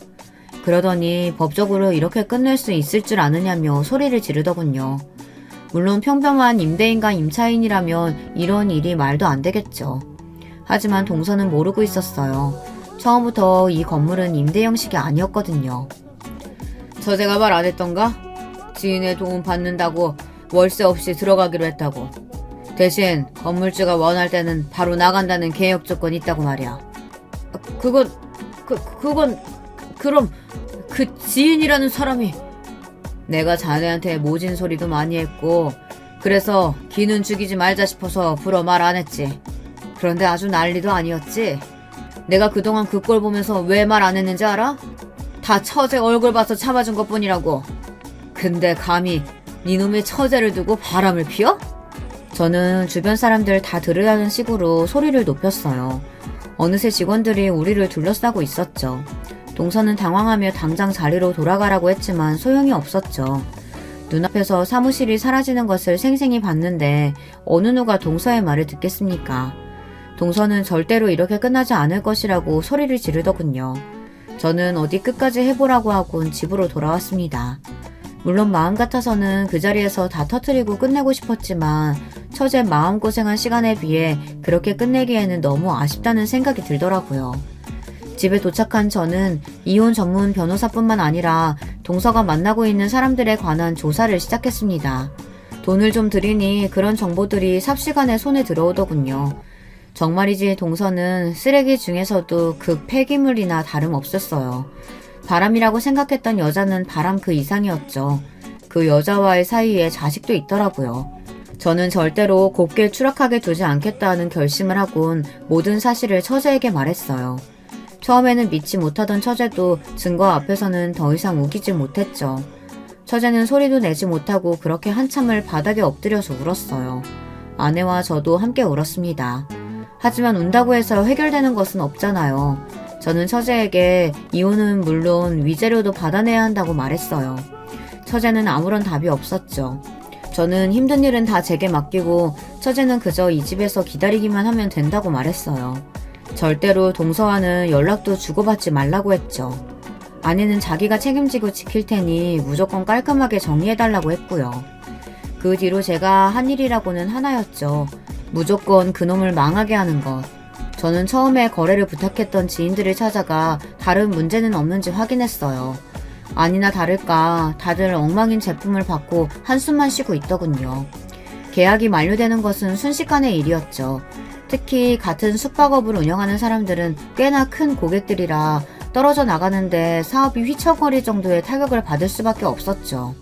[SPEAKER 1] 그러더니 법적으로 이렇게 끝낼 수 있을 줄 아느냐며 소리를 지르더군요. 물론 평범한 임대인과 임차인이라면 이런 일이 말도 안 되겠죠. 하지만 동서는 모르고 있었어요. 처음부터 이 건물은 임대 형식이 아니었거든요. 저제가 말 안 했던가? 지인의 도움 받는다고 월세 없이 들어가기로 했다고. 대신 건물주가 원할 때는 바로 나간다는 계약 조건이 있다고 말이야. 그건 그럼 그 지인이라는 사람이 내가 자네한테 모진 소리도 많이 했고 그래서 기는 죽이지 말자 싶어서 불어 말 안 했지. 그런데 아주 난리도 아니었지. 내가 그동안 그 꼴 보면서 왜 말 안 했는지 알아? 다 처제 얼굴 봐서 참아준 것뿐이라고. 근데 감히 니놈의 처제를 두고 바람을 피워? 저는 주변 사람들 다 들으라는 식으로 소리를 높였어요. 어느새 직원들이 우리를 둘러싸고 있었죠. 동서는 당황하며 당장 자리로 돌아가라고 했지만 소용이 없었죠. 눈앞에서 사무실이 사라지는 것을 생생히 봤는데 어느 누가 동서의 말을 듣겠습니까? 동서는 절대로 이렇게 끝나지 않을 것이라고 소리를 지르더군요. 저는 어디 끝까지 해보라고 하곤 집으로 돌아왔습니다. 물론 마음 같아서는 그 자리에서 다 터뜨리고 끝내고 싶었지만 처제 마음고생한 시간에 비해 그렇게 끝내기에는 너무 아쉽다는 생각이 들더라고요. 집에 도착한 저는 이혼 전문 변호사뿐만 아니라 동서가 만나고 있는 사람들에 관한 조사를 시작했습니다. 돈을 좀 들이니 그런 정보들이 삽시간에 손에 들어오더군요. 정말이지 동서는 쓰레기 중에서도 극 폐기물이나 다름없었어요. 바람이라고 생각했던 여자는 바람 그 이상이었죠. 그 여자와의 사이에 자식도 있더라고요. 저는 절대로 곱게 추락하게 두지 않겠다는 결심을 하곤 모든 사실을 처제에게 말했어요. 처음에는 믿지 못하던 처제도 증거 앞에서는 더 이상 우기지 못했죠. 처제는 소리도 내지 못하고 그렇게 한참을 바닥에 엎드려서 울었어요. 아내와 저도 함께 울었습니다. 하지만 운다고 해서 해결되는 것은 없잖아요. 저는 처제에게 이혼은 물론 위자료도 받아내야 한다고 말했어요. 처제는 아무런 답이 없었죠. 저는 힘든 일은 다 제게 맡기고 처제는 그저 이 집에서 기다리기만 하면 된다고 말했어요. 절대로 동서와는 연락도 주고받지 말라고 했죠. 아내는 자기가 책임지고 지킬 테니 무조건 깔끔하게 정리해달라고 했고요. 그 뒤로 제가 한 일이라고는 하나였죠. 무조건 그놈을 망하게 하는 것. 저는 처음에 거래를 부탁했던 지인들을 찾아가 다른 문제는 없는지 확인했어요. 아니나 다를까 다들 엉망인 제품을 받고 한숨만 쉬고 있더군요. 계약이 만료되는 것은 순식간의 일이었죠. 특히 같은 숙박업을 운영하는 사람들은 꽤나 큰 고객들이라 떨어져 나가는데 사업이 휘청거릴 정도의 타격을 받을 수밖에 없었죠.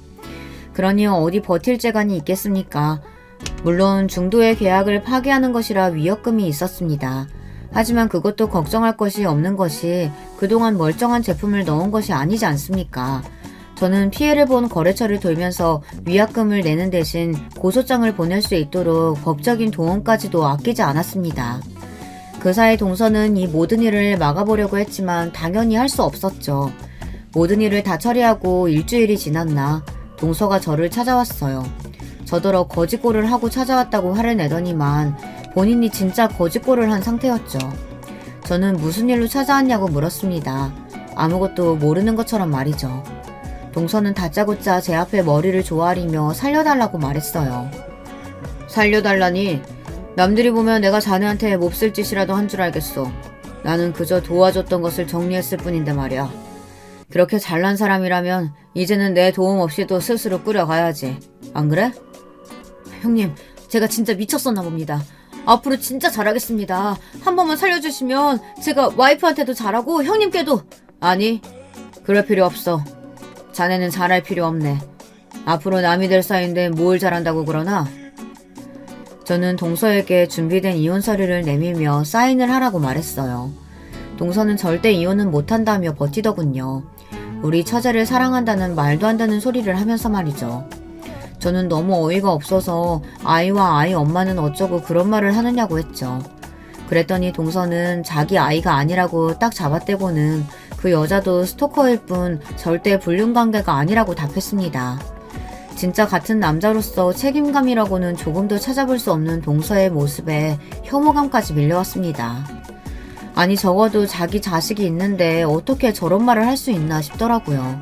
[SPEAKER 1] 그러니 어디 버틸 재간이 있겠습니까? 물론 중도의 계약을 파기하는 것이라 위약금이 있었습니다. 하지만 그것도 걱정할 것이 없는 것이 그동안 멀쩡한 제품을 넣은 것이 아니지 않습니까? 저는 피해를 본 거래처를 돌면서 위약금을 내는 대신 고소장을 보낼 수 있도록 법적인 도움까지도 아끼지 않았습니다. 그 사이 동서는 이 모든 일을 막아보려고 했지만 당연히 할 수 없었죠. 모든 일을 다 처리하고 일주일이 지났나 동서가 저를 찾아왔어요. 저더러 거짓골을 하고 찾아왔다고 화를 내더니만 본인이 진짜 거짓골을 한 상태였죠. 저는 무슨 일로 찾아왔냐고 물었습니다. 아무것도 모르는 것처럼 말이죠. 동서는 다짜고짜 제 앞에 머리를 조아리며 살려달라고 말했어요. 살려달라니? 남들이 보면 내가 자네한테 몹쓸 짓이라도 한 줄 알겠소. 나는 그저 도와줬던 것을 정리했을 뿐인데 말이야. 그렇게 잘난 사람이라면 이제는 내 도움 없이도 스스로 꾸려가야지. 안 그래? 형님, 제가 진짜 미쳤었나 봅니다. 앞으로 진짜 잘하겠습니다. 한 번만 살려주시면 제가 와이프한테도 잘하고 형님께도. 아니, 그럴 필요 없어. 자네는 잘할 필요 없네. 앞으로 남이 될 사이인데 뭘 잘한다고 그러나? 저는 동서에게 준비된 이혼 서류를 내밀며 사인을 하라고 말했어요. 동서는 절대 이혼은 못한다며 버티더군요. 우리 처제를 사랑한다는 말도 안 되는 소리를 하면서 말이죠. 저는 너무 어이가 없어서 아이와 아이 엄마는 어쩌고 그런 말을 하느냐고 했죠. 그랬더니 동서는 자기 아이가 아니라고 딱 잡아떼고는 그 여자도 스토커일 뿐 절대 불륜관계가 아니라고 답했습니다. 진짜 같은 남자로서 책임감이라고는 조금도 찾아볼 수 없는 동서의 모습에 혐오감까지 밀려왔습니다. 아니 적어도 자기 자식이 있는데 어떻게 저런 말을 할 수 있나 싶더라고요.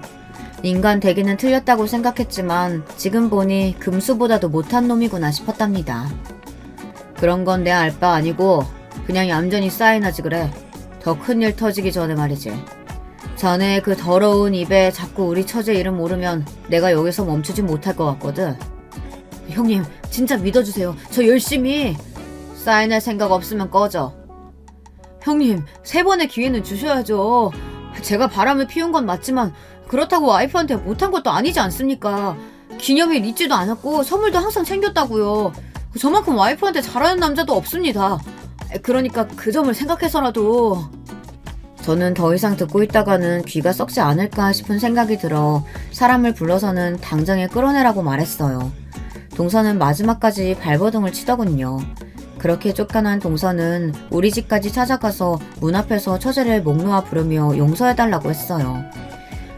[SPEAKER 1] 인간 대기는 틀렸다고 생각했지만 지금 보니 금수보다도 못한 놈이구나 싶었답니다. 그런 건 내 알 바 아니고 그냥 얌전히 사인하지 그래. 더 큰일 터지기 전에 말이지. 자네 그 더러운 입에 자꾸 우리 처제 이름 모르면 내가 여기서 멈추지 못할 것 같거든. 형님 진짜 믿어주세요. 저 열심히. 사인할 생각 없으면 꺼져. 형님 3번의 기회는 주셔야죠. 제가 바람을 피운 건 맞지만 그렇다고 와이프한테 못한 것도 아니지 않습니까? 기념일 잊지도 않았고 선물도 항상 챙겼다고요. 저만큼 와이프한테 잘하는 남자도 없습니다. 그러니까 그 점을 생각해서라도. 저는 더 이상 듣고 있다가는 귀가 썩지 않을까 싶은 생각이 들어 사람을 불러서는 당장에 끌어내라고 말했어요. 동서는 마지막까지 발버둥을 치더군요. 그렇게 쫓겨난 동서는 우리 집까지 찾아가서 문 앞에서 처제를 목 놓아 부르며 용서해달라고 했어요.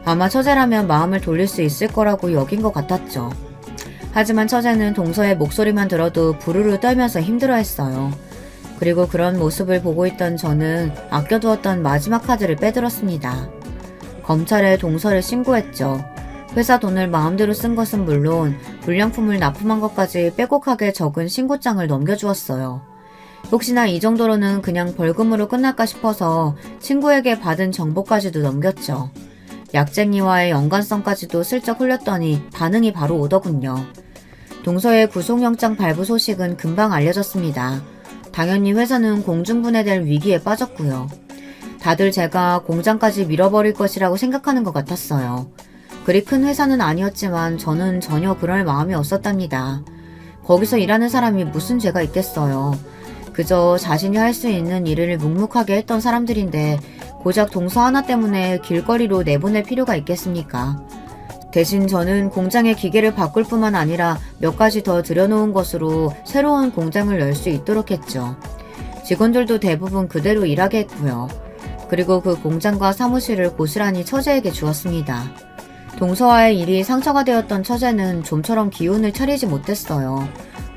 [SPEAKER 1] 아마 처제라면 마음을 돌릴 수 있을 거라고 여긴 것 같았죠. 하지만 처제는 동서의 목소리만 들어도 부르르 떨면서 힘들어했어요. 그리고 그런 모습을 보고 있던 저는 아껴두었던 마지막 카드를 빼들었습니다. 검찰에 동서를 신고했죠. 회사 돈을 마음대로 쓴 것은 물론 불량품을 납품한 것까지 빼곡하게 적은 신고장을 넘겨주었어요. 혹시나 이 정도로는 그냥 벌금으로 끝날까 싶어서 친구에게 받은 정보까지도 넘겼죠. 약쟁이와의 연관성까지도 슬쩍 흘렸더니 반응이 바로 오더군요. 동서의 구속영장 발부 소식은 금방 알려졌습니다. 당연히 회사는 공중분해될 위기에 빠졌고요. 다들 제가 공장까지 밀어버릴 것이라고 생각하는 것 같았어요. 그리 큰 회사는 아니었지만 저는 전혀 그럴 마음이 없었답니다. 거기서 일하는 사람이 무슨 죄가 있겠어요. 그저 자신이 할 수 있는 일을 묵묵하게 했던 사람들인데 고작 동서 하나 때문에 길거리로 내보낼 필요가 있겠습니까? 대신 저는 공장의 기계를 바꿀 뿐만 아니라 몇 가지 더 들여놓은 것으로 새로운 공장을 열 수 있도록 했죠. 직원들도 대부분 그대로 일하게 했고요. 그리고 그 공장과 사무실을 고스란히 처제에게 주었습니다. 동서와의 일이 상처가 되었던 처제는 좀처럼 기운을 차리지 못했어요.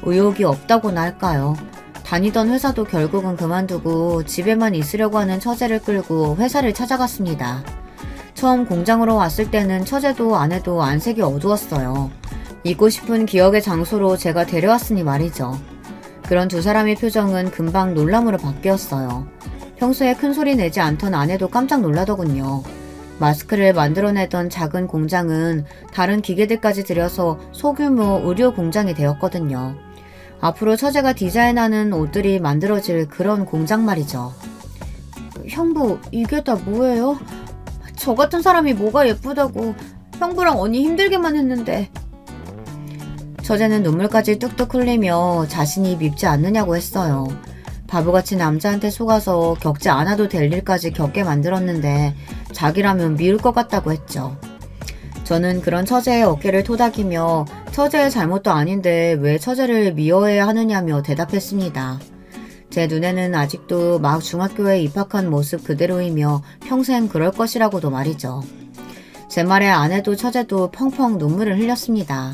[SPEAKER 1] 의욕이 없다고나 할까요? 다니던 회사도 결국은 그만두고 집에만 있으려고 하는 처제를 끌고 회사를 찾아갔습니다. 처음 공장으로 왔을 때는 처제도 아내도 안색이 어두웠어요. 잊고 싶은 기억의 장소로 제가 데려왔으니 말이죠. 그런 두 사람의 표정은 금방 놀람으로 바뀌었어요. 평소에 큰 소리 내지 않던 아내도 깜짝 놀라더군요. 마스크를 만들어내던 작은 공장은 다른 기계들까지 들여서 소규모 의료 공장이 되었거든요. 앞으로 처제가 디자인하는 옷들이 만들어질 그런 공장 말이죠. 형부, 이게 다 뭐예요? 저 같은 사람이 뭐가 예쁘다고. 형부랑 언니 힘들게만 했는데. 처제는 눈물까지 뚝뚝 흘리며 자신이 밉지 않느냐고 했어요. 바보같이 남자한테 속아서 겪지 않아도 될 일까지 겪게 만들었는데 자기라면 미울 것 같다고 했죠. 저는 그런 처제의 어깨를 토닥이며 처제의 잘못도 아닌데 왜 처제를 미워해야 하느냐며 대답했습니다. 제 눈에는 아직도 막 중학교에 입학한 모습 그대로이며 평생 그럴 것이라고도 말이죠. 제 말에 아내도 처제도 펑펑 눈물을 흘렸습니다.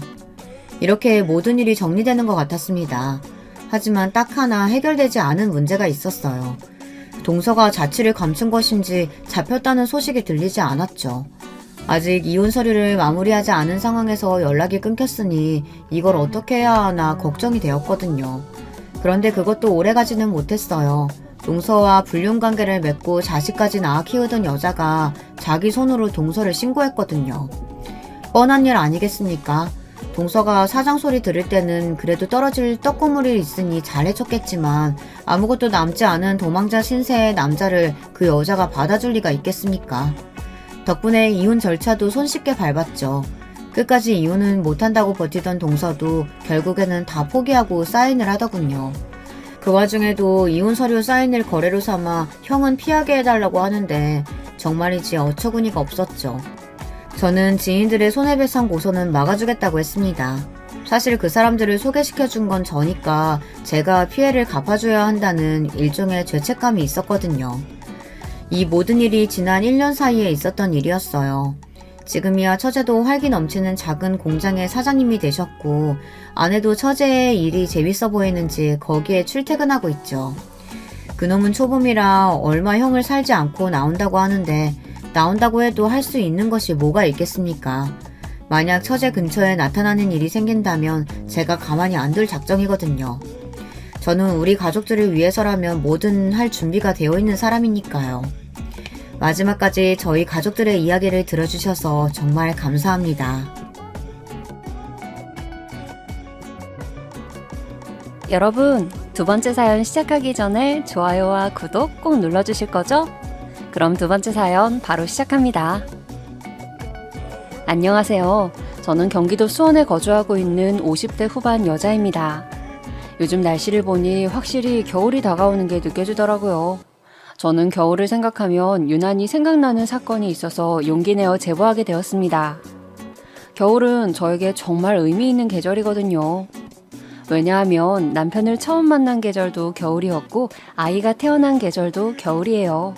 [SPEAKER 1] 이렇게 모든 일이 정리되는 것 같았습니다. 하지만 딱 하나 해결되지 않은 문제가 있었어요. 동서가 자취를 감춘 것인지 잡혔다는 소식이 들리지 않았죠. 아직 이혼 서류를 마무리하지 않은 상황에서 연락이 끊겼으니 이걸 어떻게 해야 하나 걱정이 되었거든요. 그런데 그것도 오래가지는 못했어요. 동서와 불륜관계를 맺고 자식까지 낳아 키우던 여자가 자기 손으로 동서를 신고했거든요. 뻔한 일 아니겠습니까? 동서가 사장 소리 들을 때는 그래도 떨어질 떡고물이 있으니 잘해줬겠지만 아무것도 남지 않은 도망자 신세의 남자를 그 여자가 받아줄 리가 있겠습니까? 덕분에 이혼 절차도 손쉽게 밟았죠. 끝까지 이혼은 못한다고 버티던 동서도 결국에는 다 포기하고 사인을 하더군요. 그 와중에도 이혼 서류 사인을 거래로 삼아 형은 피하게 해달라고 하는데 정말이지 어처구니가 없었죠. 저는 지인들의 손해배상 고소는 막아주겠다고 했습니다. 사실 그 사람들을 소개시켜준 건 저니까 제가 피해를 갚아줘야 한다는 일종의 죄책감이 있었거든요. 이 모든 일이 지난 1년 사이에 있었던 일이었어요. 지금이야 처제도 활기 넘치는 작은 공장의 사장님이 되셨고 아내도 처제의 일이 재밌어 보이는지 거기에 출퇴근하고 있죠. 그놈은 초범이라 얼마 형을 살지 않고 나온다고 하는데 나온다고 해도 할 수 있는 것이 뭐가 있겠습니까? 만약 처제 근처에 나타나는 일이 생긴다면 제가 가만히 안 둘 작정이거든요. 저는 우리 가족들을 위해서라면 뭐든 할 준비가 되어 있는 사람이니까요. 마지막까지 저희 가족들의 이야기를 들어주셔서 정말 감사합니다.
[SPEAKER 2] 여러분, 두 번째 사연 시작하기 전에 좋아요와 구독 꼭 눌러주실 거죠? 그럼 두 번째 사연 바로 시작합니다. 안녕하세요. 저는 경기도 수원에 거주하고 있는 50대 후반 여자입니다. 요즘 날씨를 보니 확실히 겨울이 다가오는 게 느껴지더라고요. 저는 겨울을 생각하면 유난히 생각나는 사건이 있어서 용기 내어 제보하게 되었습니다. 겨울은 저에게 정말 의미 있는 계절이거든요. 왜냐하면 남편을 처음 만난 계절도 겨울이었고 아이가 태어난 계절도 겨울이에요.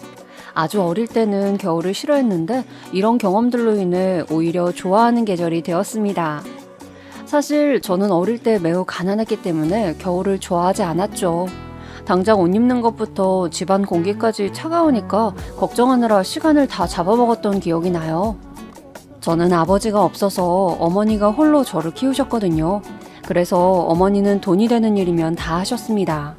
[SPEAKER 2] 아주 어릴 때는 겨울을 싫어했는데 이런 경험들로 인해 오히려 좋아하는 계절이 되었습니다. 사실 저는 어릴 때 매우 가난했기 때문에 겨울을 좋아하지 않았죠. 당장 옷 입는 것부터 집안 공기까지 차가우니까 걱정하느라 시간을 다 잡아먹었던 기억이 나요. 저는 아버지가 없어서 어머니가 홀로 저를 키우셨거든요. 그래서 어머니는 돈이 되는 일이면 다 하셨습니다.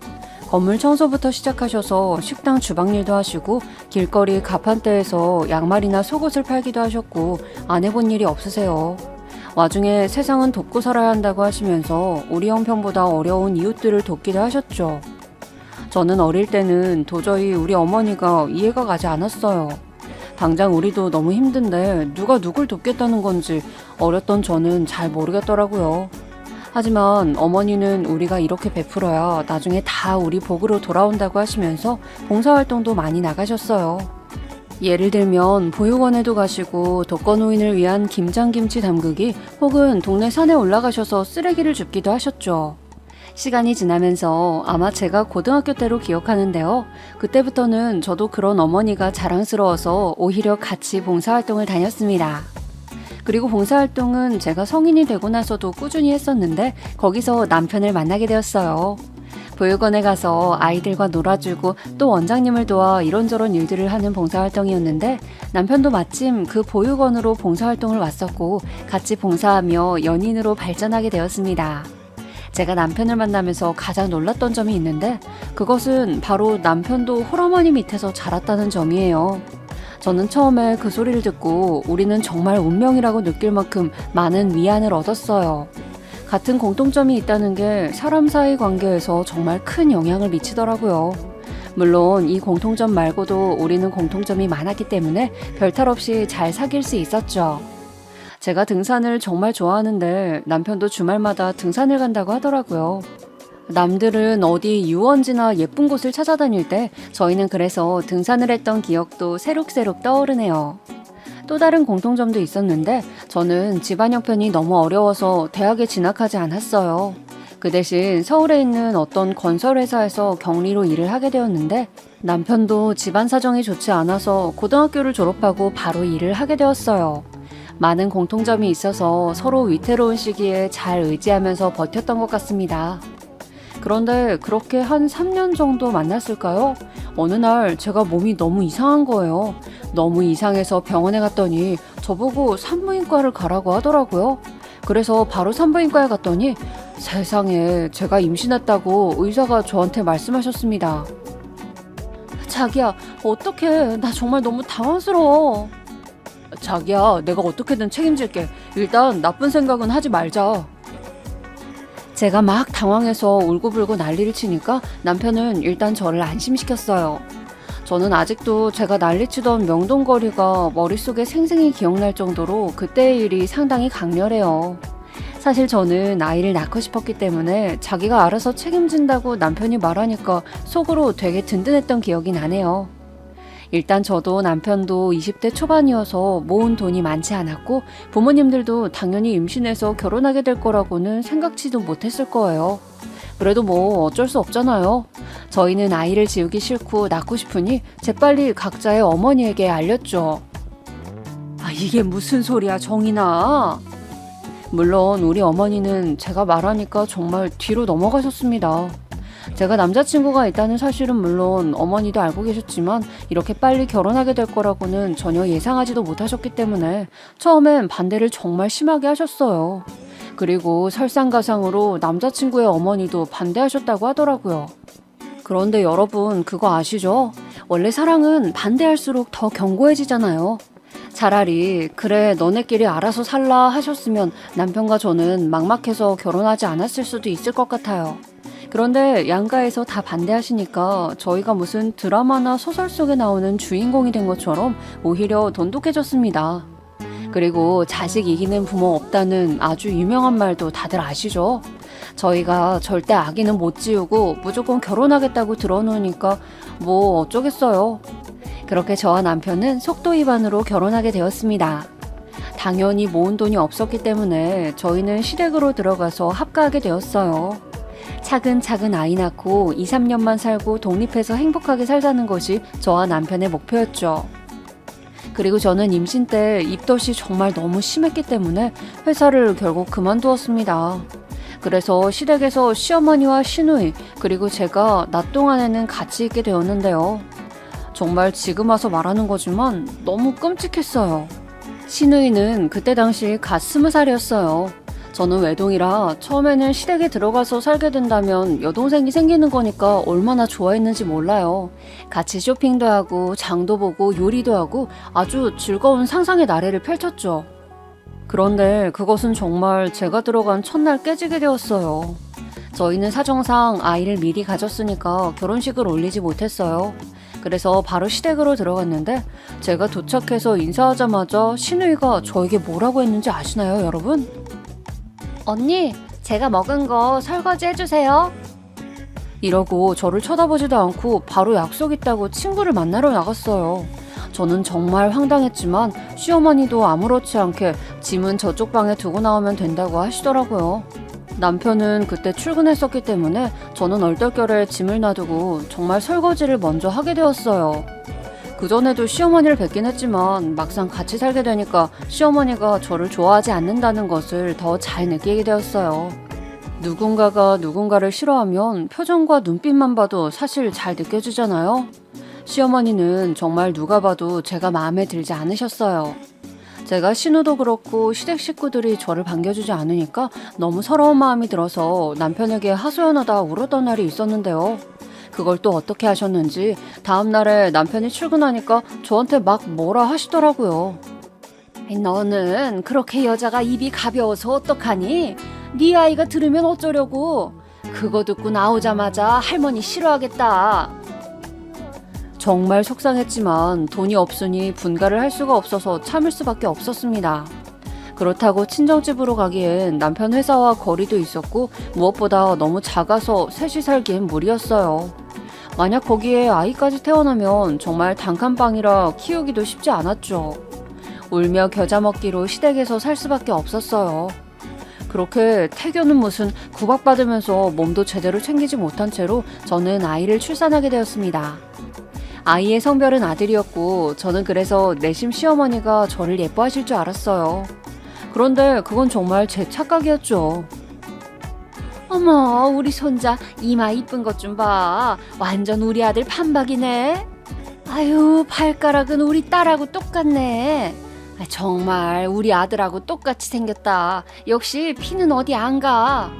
[SPEAKER 2] 건물 청소부터 시작하셔서 식당 주방일도 하시고 길거리 가판대에서 양말이나 속옷을 팔기도 하셨고 안 해본 일이 없으세요. 와중에 세상은 돕고 살아야 한다고 하시면서 우리 형편보다 어려운 이웃들을 돕기도 하셨죠. 저는 어릴 때는 도저히 우리 어머니가 이해가 가지 않았어요. 당장 우리도 너무 힘든데 누가 누굴 돕겠다는 건지 어렸던 저는 잘 모르겠더라고요. 하지만 어머니는 우리가 이렇게 베풀어야 나중에 다 우리 복으로 돌아온다고 하시면서 봉사활동도 많이 나가셨어요. 예를 들면 보육원에도 가시고 독거노인을 위한 김장김치 담그기 혹은 동네 산에 올라가셔서 쓰레기를 줍기도 하셨죠. 시간이 지나면서 아마 제가 고등학교 때로 기억하는데요. 그때부터는 저도 그런 어머니가 자랑스러워서 오히려 같이 봉사활동을 다녔습니다. 그리고 봉사활동은 제가 성인이 되고 나서도 꾸준히 했었는데 거기서 남편을 만나게 되었어요. 보육원에 가서 아이들과 놀아주고 또 원장님을 도와 이런저런 일들을 하는 봉사활동이었는데 남편도 마침 그 보육원으로 봉사활동을 왔었고 같이 봉사하며 연인으로 발전하게 되었습니다. 제가 남편을 만나면서 가장 놀랐던 점이 있는데 그것은 바로 남편도 홀어머니 밑에서 자랐다는 점이에요. 저는 처음에 그 소리를 듣고 우리는 정말 운명이라고 느낄 만큼 많은 위안을 얻었어요. 같은 공통점이 있다는 게 사람 사이 관계에서 정말 큰 영향을 미치더라고요. 물론 이 공통점 말고도 우리는 공통점이 많았기 때문에 별탈 없이 잘 사귈 수 있었죠. 제가 등산을 정말 좋아하는데 남편도 주말마다 등산을 간다고 하더라고요. 남들은 어디 유원지나 예쁜 곳을 찾아다닐 때 저희는 그래서 등산을 했던 기억도 새록새록 떠오르네요. 또 다른 공통점도 있었는데 저는 집안 형편이 너무 어려워서 대학에 진학하지 않았어요. 그 대신 서울에 있는 어떤 건설회사에서 격리로 일을 하게 되었는데 남편도 집안 사정이 좋지 않아서 고등학교를 졸업하고 바로 일을 하게 되었어요. 많은 공통점이 있어서 서로 위태로운 시기에 잘 의지하면서 버텼던 것 같습니다. 그런데 그렇게 한 3년 정도 만났을까요? 어느 날 제가 몸이 너무 이상한 거예요. 너무 이상해서 병원에 갔더니 저보고 산부인과를 가라고 하더라고요. 그래서 바로 산부인과에 갔더니 세상에 제가 임신했다고 의사가 저한테 말씀하셨습니다. 자기야, 어떡해. 나 정말 너무 당황스러워. 자기야, 내가 어떻게든 책임질게. 일단 나쁜 생각은 하지 말자. 제가 막 당황해서 울고불고 난리를 치니까 남편은 일단 저를 안심시켰어요. 저는 아직도 제가 난리치던 명동거리가 머릿속에 생생히 기억날 정도로 그때의 일이 상당히 강렬해요. 사실 저는 아이를 낳고 싶었기 때문에 자기가 알아서 책임진다고 남편이 말하니까 속으로 되게 든든했던 기억이 나네요. 일단 저도 남편도 20대 초반이어서 모은 돈이 많지 않았고 부모님들도 당연히 임신해서 결혼하게 될 거라고는 생각지도 못했을 거예요. 그래도 뭐 어쩔 수 없잖아요. 저희는 아이를 지우기 싫고 낳고 싶으니 재빨리 각자의 어머니에게 알렸죠. 아, 이게 무슨 소리야, 정인아. 물론 우리 어머니는 제가 말하니까 정말 뒤로 넘어가셨습니다. 제가 남자친구가 있다는 사실은 물론 어머니도 알고 계셨지만 이렇게 빨리 결혼하게 될 거라고는 전혀 예상하지도 못하셨기 때문에 처음엔 반대를 정말 심하게 하셨어요. 그리고 설상가상으로 남자친구의 어머니도 반대하셨다고 하더라고요. 그런데 여러분, 그거 아시죠? 원래 사랑은 반대할수록 더 견고해지잖아요. 차라리 그래 너네끼리 알아서 살라 하셨으면 남편과 저는 막막해서 결혼하지 않았을 수도 있을 것 같아요. 그런데 양가에서 다 반대하시니까 저희가 무슨 드라마나 소설 속에 나오는 주인공이 된 것처럼 오히려 돈독해졌습니다. 그리고 자식 이기는 부모 없다는 아주 유명한 말도 다들 아시죠? 저희가 절대 아기는 못 지우고 무조건 결혼하겠다고 들어놓으니까 뭐 어쩌겠어요. 그렇게 저와 남편은 속도 위반으로 결혼하게 되었습니다. 당연히 모은 돈이 없었기 때문에 저희는 시댁으로 들어가서 합가하게 되었어요. 차근차근 아이 낳고 2, 3년만 살고 독립해서 행복하게 살자는 것이 저와 남편의 목표였죠. 그리고 저는 임신 때 입덧이 정말 너무 심했기 때문에 회사를 결국 그만두었습니다. 그래서 시댁에서 시어머니와 시누이 그리고 제가 낮 동안에는 같이 있게 되었는데요. 정말 지금 와서 말하는 거지만 너무 끔찍했어요. 시누이는 그때 당시 갓 20살이었어요. 저는 외동이라 처음에는 시댁에 들어가서 살게 된다면 여동생이 생기는 거니까 얼마나 좋아했는지 몰라요. 같이 쇼핑도 하고 장도 보고 요리도 하고 아주 즐거운 상상의 나래를 펼쳤죠. 그런데 그것은 정말 제가 들어간 첫날 깨지게 되었어요. 저희는 사정상 아이를 미리 가졌으니까 결혼식을 올리지 못했어요. 그래서 바로 시댁으로 들어갔는데 제가 도착해서 인사하자마자 시누이가 저에게 뭐라고 했는지 아시나요, 여러분? 언니, 제가 먹은 거 설거지 해주세요. 이러고 저를 쳐다보지도 않고 바로 약속 있다고 친구를 만나러 나갔어요. 저는 정말 황당했지만 시어머니도 아무렇지 않게 짐은 저쪽 방에 두고 나오면 된다고 하시더라고요. 남편은 그때 출근했었기 때문에 저는 얼떨결에 짐을 놔두고 정말 설거지를 먼저 하게 되었어요. 그전에도 시어머니를 뵙긴 했지만 막상 같이 살게 되니까 시어머니가 저를 좋아하지 않는다는 것을 더 잘 느끼게 되었어요. 누군가가 누군가를 싫어하면 표정과 눈빛만 봐도 사실 잘 느껴지잖아요. 시어머니는 정말 누가 봐도 제가 마음에 들지 않으셨어요. 제가 신우도 그렇고 시댁 식구들이 저를 반겨주지 않으니까 너무 서러운 마음이 들어서 남편에게 하소연하다 울었던 날이 있었는데요. 그걸 또 어떻게 하셨는지 다음날에 남편이 출근하니까 저한테 막 뭐라 하시더라고요. 너는 그렇게 여자가 입이 가벼워서 어떡하니? 네 아이가 들으면 어쩌려고? 그거 듣고 나오자마자 할머니 싫어하겠다. 정말 속상했지만 돈이 없으니 분가를 할 수가 없어서 참을 수밖에 없었습니다. 그렇다고 친정집으로 가기엔 남편 회사와 거리도 있었고 무엇보다 너무 작아서 셋이 살기엔 무리였어요. 만약 거기에 아이까지 태어나면 정말 단칸방이라 키우기도 쉽지 않았죠. 울며 겨자 먹기로 시댁에서 살 수밖에 없었어요. 그렇게 태교는 무슨 구박받으면서 몸도 제대로 챙기지 못한 채로 저는 아이를 출산하게 되었습니다. 아이의 성별은 아들이었고 저는 그래서 내심 시어머니가 저를 예뻐하실 줄 알았어요. 그런데 그건 정말 제 착각이었죠. 어머, 우리 손자 이마 이쁜 것 좀 봐. 완전 우리 아들 판박이네. 아유, 발가락은 우리 딸하고 똑같네. 정말 우리 아들하고 똑같이 생겼다. 역시 피는 어디 안 가.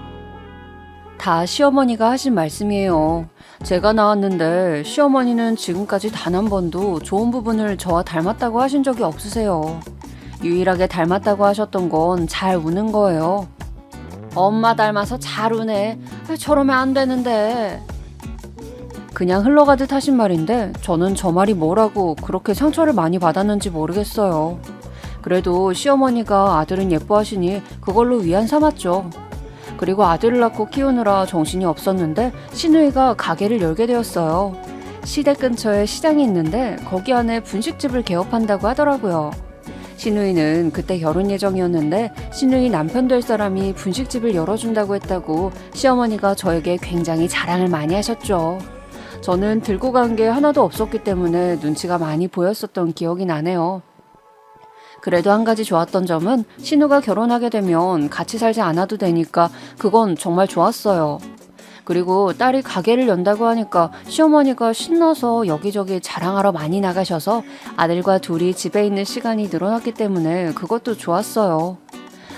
[SPEAKER 2] 다 시어머니가 하신 말씀이에요. 제가 나왔는데 시어머니는 지금까지 단 한 번도 좋은 부분을 저와 닮았다고 하신 적이 없으세요. 유일하게 닮았다고 하셨던 건 잘 우는 거예요. 엄마 닮아서 잘 우네. 저러면 안 되는데. 그냥 흘러가듯 하신 말인데 저는 저 말이 뭐라고 그렇게 상처를 많이 받았는지 모르겠어요. 그래도 시어머니가 아들은 예뻐하시니 그걸로 위안 삼았죠. 그리고 아들을 낳고 키우느라 정신이 없었는데 시누이가 가게를 열게 되었어요. 시댁 근처에 시장이 있는데 거기 안에 분식집을 개업한다고 하더라고요. 시누이는 그때 결혼 예정이었는데 시누이 남편 될 사람이 분식집을 열어준다고 했다고 시어머니가 저에게 굉장히 자랑을 많이 하셨죠. 저는 들고 간 게 하나도 없었기 때문에 눈치가 많이 보였었던 기억이 나네요. 그래도 한 가지 좋았던 점은 신우가 결혼하게 되면 같이 살지 않아도 되니까 그건 정말 좋았어요. 그리고 딸이 가게를 연다고 하니까 시어머니가 신나서 여기저기 자랑하러 많이 나가셔서 아들과 둘이 집에 있는 시간이 늘어났기 때문에 그것도 좋았어요.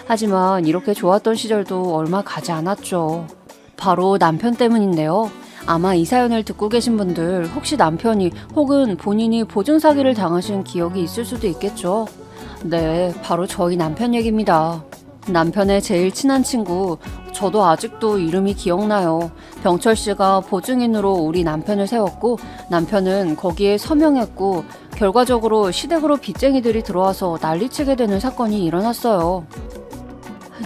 [SPEAKER 2] 하지만 이렇게 좋았던 시절도 얼마 가지 않았죠. 바로 남편 때문인데요. 아마 이 사연을 듣고 계신 분들 혹시 남편이 혹은 본인이 보증 사기를 당하신 기억이 있을 수도 있겠죠. 네, 바로 저희 남편 얘기입니다. 남편의 제일 친한 친구, 저도 아직도 이름이 기억나요. 병철 씨가 보증인으로 우리 남편을 세웠고 남편은 거기에 서명했고 결과적으로 시댁으로 빚쟁이들이 들어와서 난리치게 되는 사건이 일어났어요.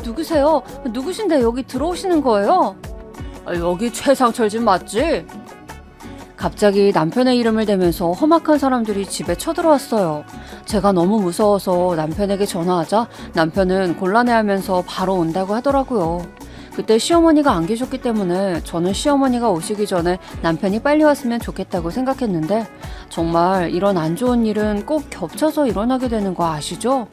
[SPEAKER 2] 누구세요? 누구신데 여기 들어오시는 거예요? 여기 최상철 집 맞지? 갑자기 남편의 이름을 대면서 험악한 사람들이 집에 쳐들어왔어요. 제가 너무 무서워서 남편에게 전화하자 남편은 곤란해하면서 바로 온다고 하더라고요. 그때 시어머니가 안 계셨기 때문에 저는 시어머니가 오시기 전에 남편이 빨리 왔으면 좋겠다고 생각했는데 정말 이런 안 좋은 일은 꼭 겹쳐서 일어나게 되는 거 아시죠?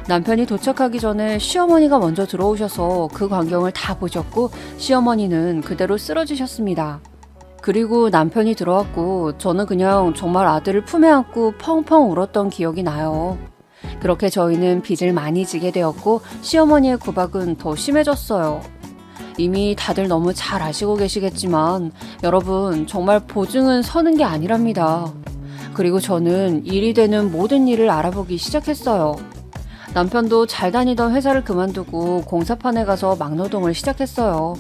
[SPEAKER 2] 남편이 도착하기 전에 시어머니가 먼저 들어오셔서 그 광경을 다 보셨고 시어머니는 그대로 쓰러지셨습니다. 그리고 남편이 들어왔고 저는 그냥 정말 아들을 품에 안고 펑펑 울었던 기억이 나요. 그렇게 저희는 빚을 많이 지게 되었고 시어머니의 구박은 더 심해졌어요. 이미 다들 너무 잘 아시고 계시겠지만 여러분 정말 보증은 서는 게 아니랍니다. 그리고 저는 일이 되는 모든 일을 알아보기 시작했어요. 남편도 잘 다니던 회사를 그만두고 공사판에 가서 막노동을 시작했어요.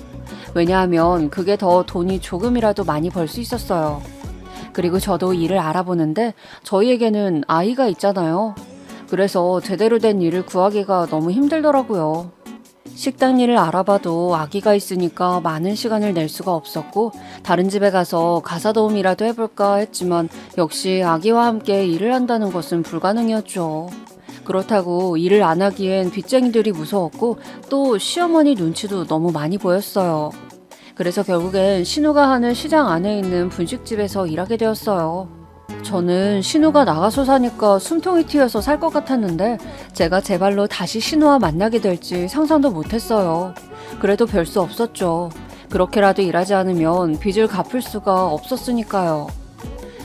[SPEAKER 2] 왜냐하면 그게 더 돈이 조금이라도 많이 벌 수 있었어요. 그리고 저도 일을 알아보는데 저희에게는 아이가 있잖아요. 그래서 제대로 된 일을 구하기가 너무 힘들더라고요. 식당 일을 알아봐도 아기가 있으니까 많은 시간을 낼 수가 없었고 다른 집에 가서 가사 도우미라도 해볼까 했지만 역시 아기와 함께 일을 한다는 것은 불가능이었죠. 그렇다고 일을 안 하기엔 빚쟁이들이 무서웠고 또 시어머니 눈치도 너무 많이 보였어요. 그래서 결국엔 신우가 하는 시장 안에 있는 분식집에서 일하게 되었어요. 저는 신우가 나가서 사니까 숨통이 튀어서 살 것 같았는데 제가 제 발로 다시 신우와 만나게 될지 상상도 못했어요. 그래도 별 수 없었죠. 그렇게라도 일하지 않으면 빚을 갚을 수가 없었으니까요.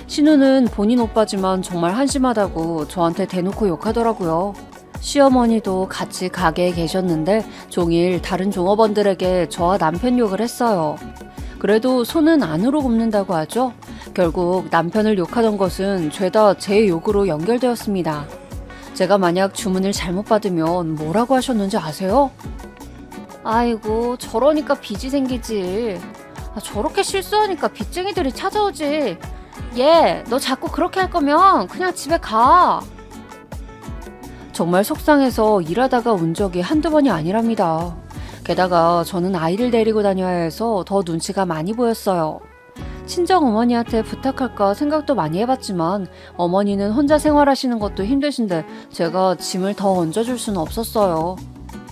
[SPEAKER 2] 신우는 본인 오빠지만 정말 한심하다고 저한테 대놓고 욕하더라고요. 시어머니도 같이 가게에 계셨는데 종일 다른 종업원들에게 저와 남편 욕을 했어요. 그래도 손은 안으로 굽는다고 하죠. 결국 남편을 욕하던 것은 죄다 제 욕으로 연결되었습니다. 제가 만약 주문을 잘못 받으면 뭐라고 하셨는지 아세요? 아이고 저러니까 빚이 생기지. 저렇게 실수하니까 빚쟁이들이 찾아오지. 얘, 너 자꾸 그렇게 할 거면 그냥 집에 가. 정말 속상해서 일하다가 운 적이 한두 번이 아니랍니다. 게다가 저는 아이를 데리고 다녀야 해서 더 눈치가 많이 보였어요. 친정 어머니한테 부탁할까 생각도 많이 해봤지만 어머니는 혼자 생활하시는 것도 힘드신데 제가 짐을 더 얹어줄 수는 없었어요.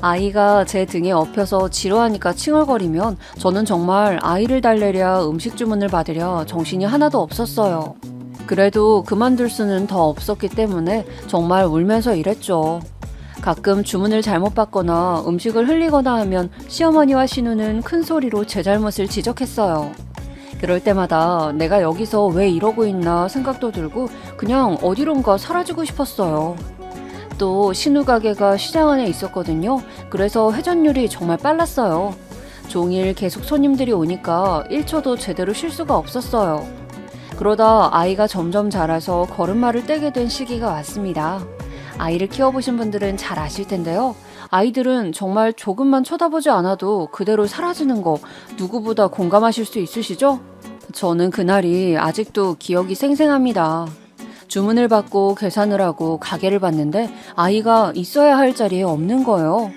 [SPEAKER 2] 아이가 제 등에 엎여서 지루하니까 칭얼거리면 저는 정말 아이를 달래랴 음식 주문을 받으랴 정신이 하나도 없었어요. 그래도 그만둘 수는 더 없었기 때문에 정말 울면서 일했죠. 가끔 주문을 잘못 받거나 음식을 흘리거나 하면 시어머니와 신우는 큰 소리로 제 잘못을 지적했어요. 그럴 때마다 내가 여기서 왜 이러고 있나 생각도 들고 그냥 어디론가 사라지고 싶었어요. 또 신우 가게가 시장 안에 있었거든요. 그래서 회전율이 정말 빨랐어요. 종일 계속 손님들이 오니까 1초도 제대로 쉴 수가 없었어요. 그러다 아이가 점점 자라서 걸음마를 떼게 된 시기가 왔습니다. 아이를 키워보신 분들은 잘 아실 텐데요. 아이들은 정말 조금만 쳐다보지 않아도 그대로 사라지는 거 누구보다 공감하실 수 있으시죠? 저는 그날이 아직도 기억이 생생합니다. 주문을 받고 계산을 하고 가게를 봤는데 아이가 있어야 할 자리에 없는 거예요.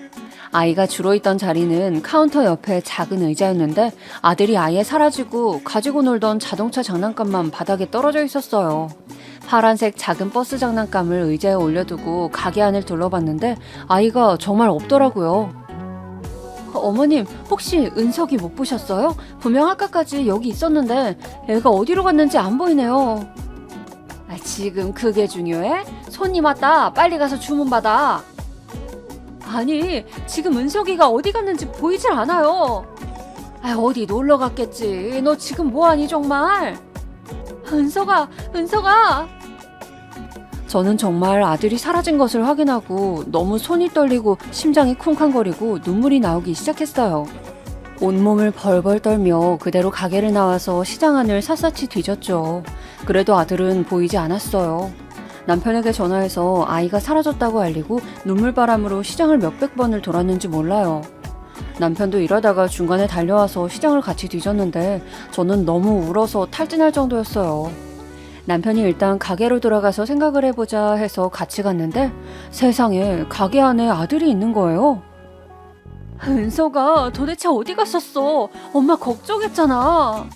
[SPEAKER 2] 아이가 주로 있던 자리는 카운터 옆에 작은 의자였는데 아들이 아예 사라지고 가지고 놀던 자동차 장난감만 바닥에 떨어져 있었어요. 파란색 작은 버스 장난감을 의자에 올려두고 가게 안을 둘러봤는데 아이가 정말 없더라고요. 어머님, 혹시 은석이 못 보셨어요? 분명 아까까지 여기 있었는데 애가 어디로 갔는지 안 보이네요. 지금 그게 중요해? 손님 왔다. 빨리 가서 주문 받아. 아니, 지금 은석이가 어디 갔는지 보이질 않아요. 어디 놀러 갔겠지. 너 지금 뭐하니 정말? 은석아. 저는 정말 아들이 사라진 것을 확인하고 너무 손이 떨리고 심장이 쿵쾅거리고 눈물이 나오기 시작했어요. 온몸을 벌벌 떨며 그대로 가게를 나와서 시장 안을 샅샅이 뒤졌죠. 그래도 아들은 보이지 않았어요. 남편에게 전화해서 아이가 사라졌다고 알리고 눈물바람으로 시장을 몇백 번을 돌았는지 몰라요. 남편도 이러다가 중간에 달려와서 시장을 같이 뒤졌는데 저는 너무 울어서 탈진할 정도였어요. 남편이 일단 가게로 들어가서 생각을 해보자 해서 같이 갔는데 세상에 가게 안에 아들이 있는 거예요. 은서가 도대체 어디 갔었어? 엄마 걱정했잖아.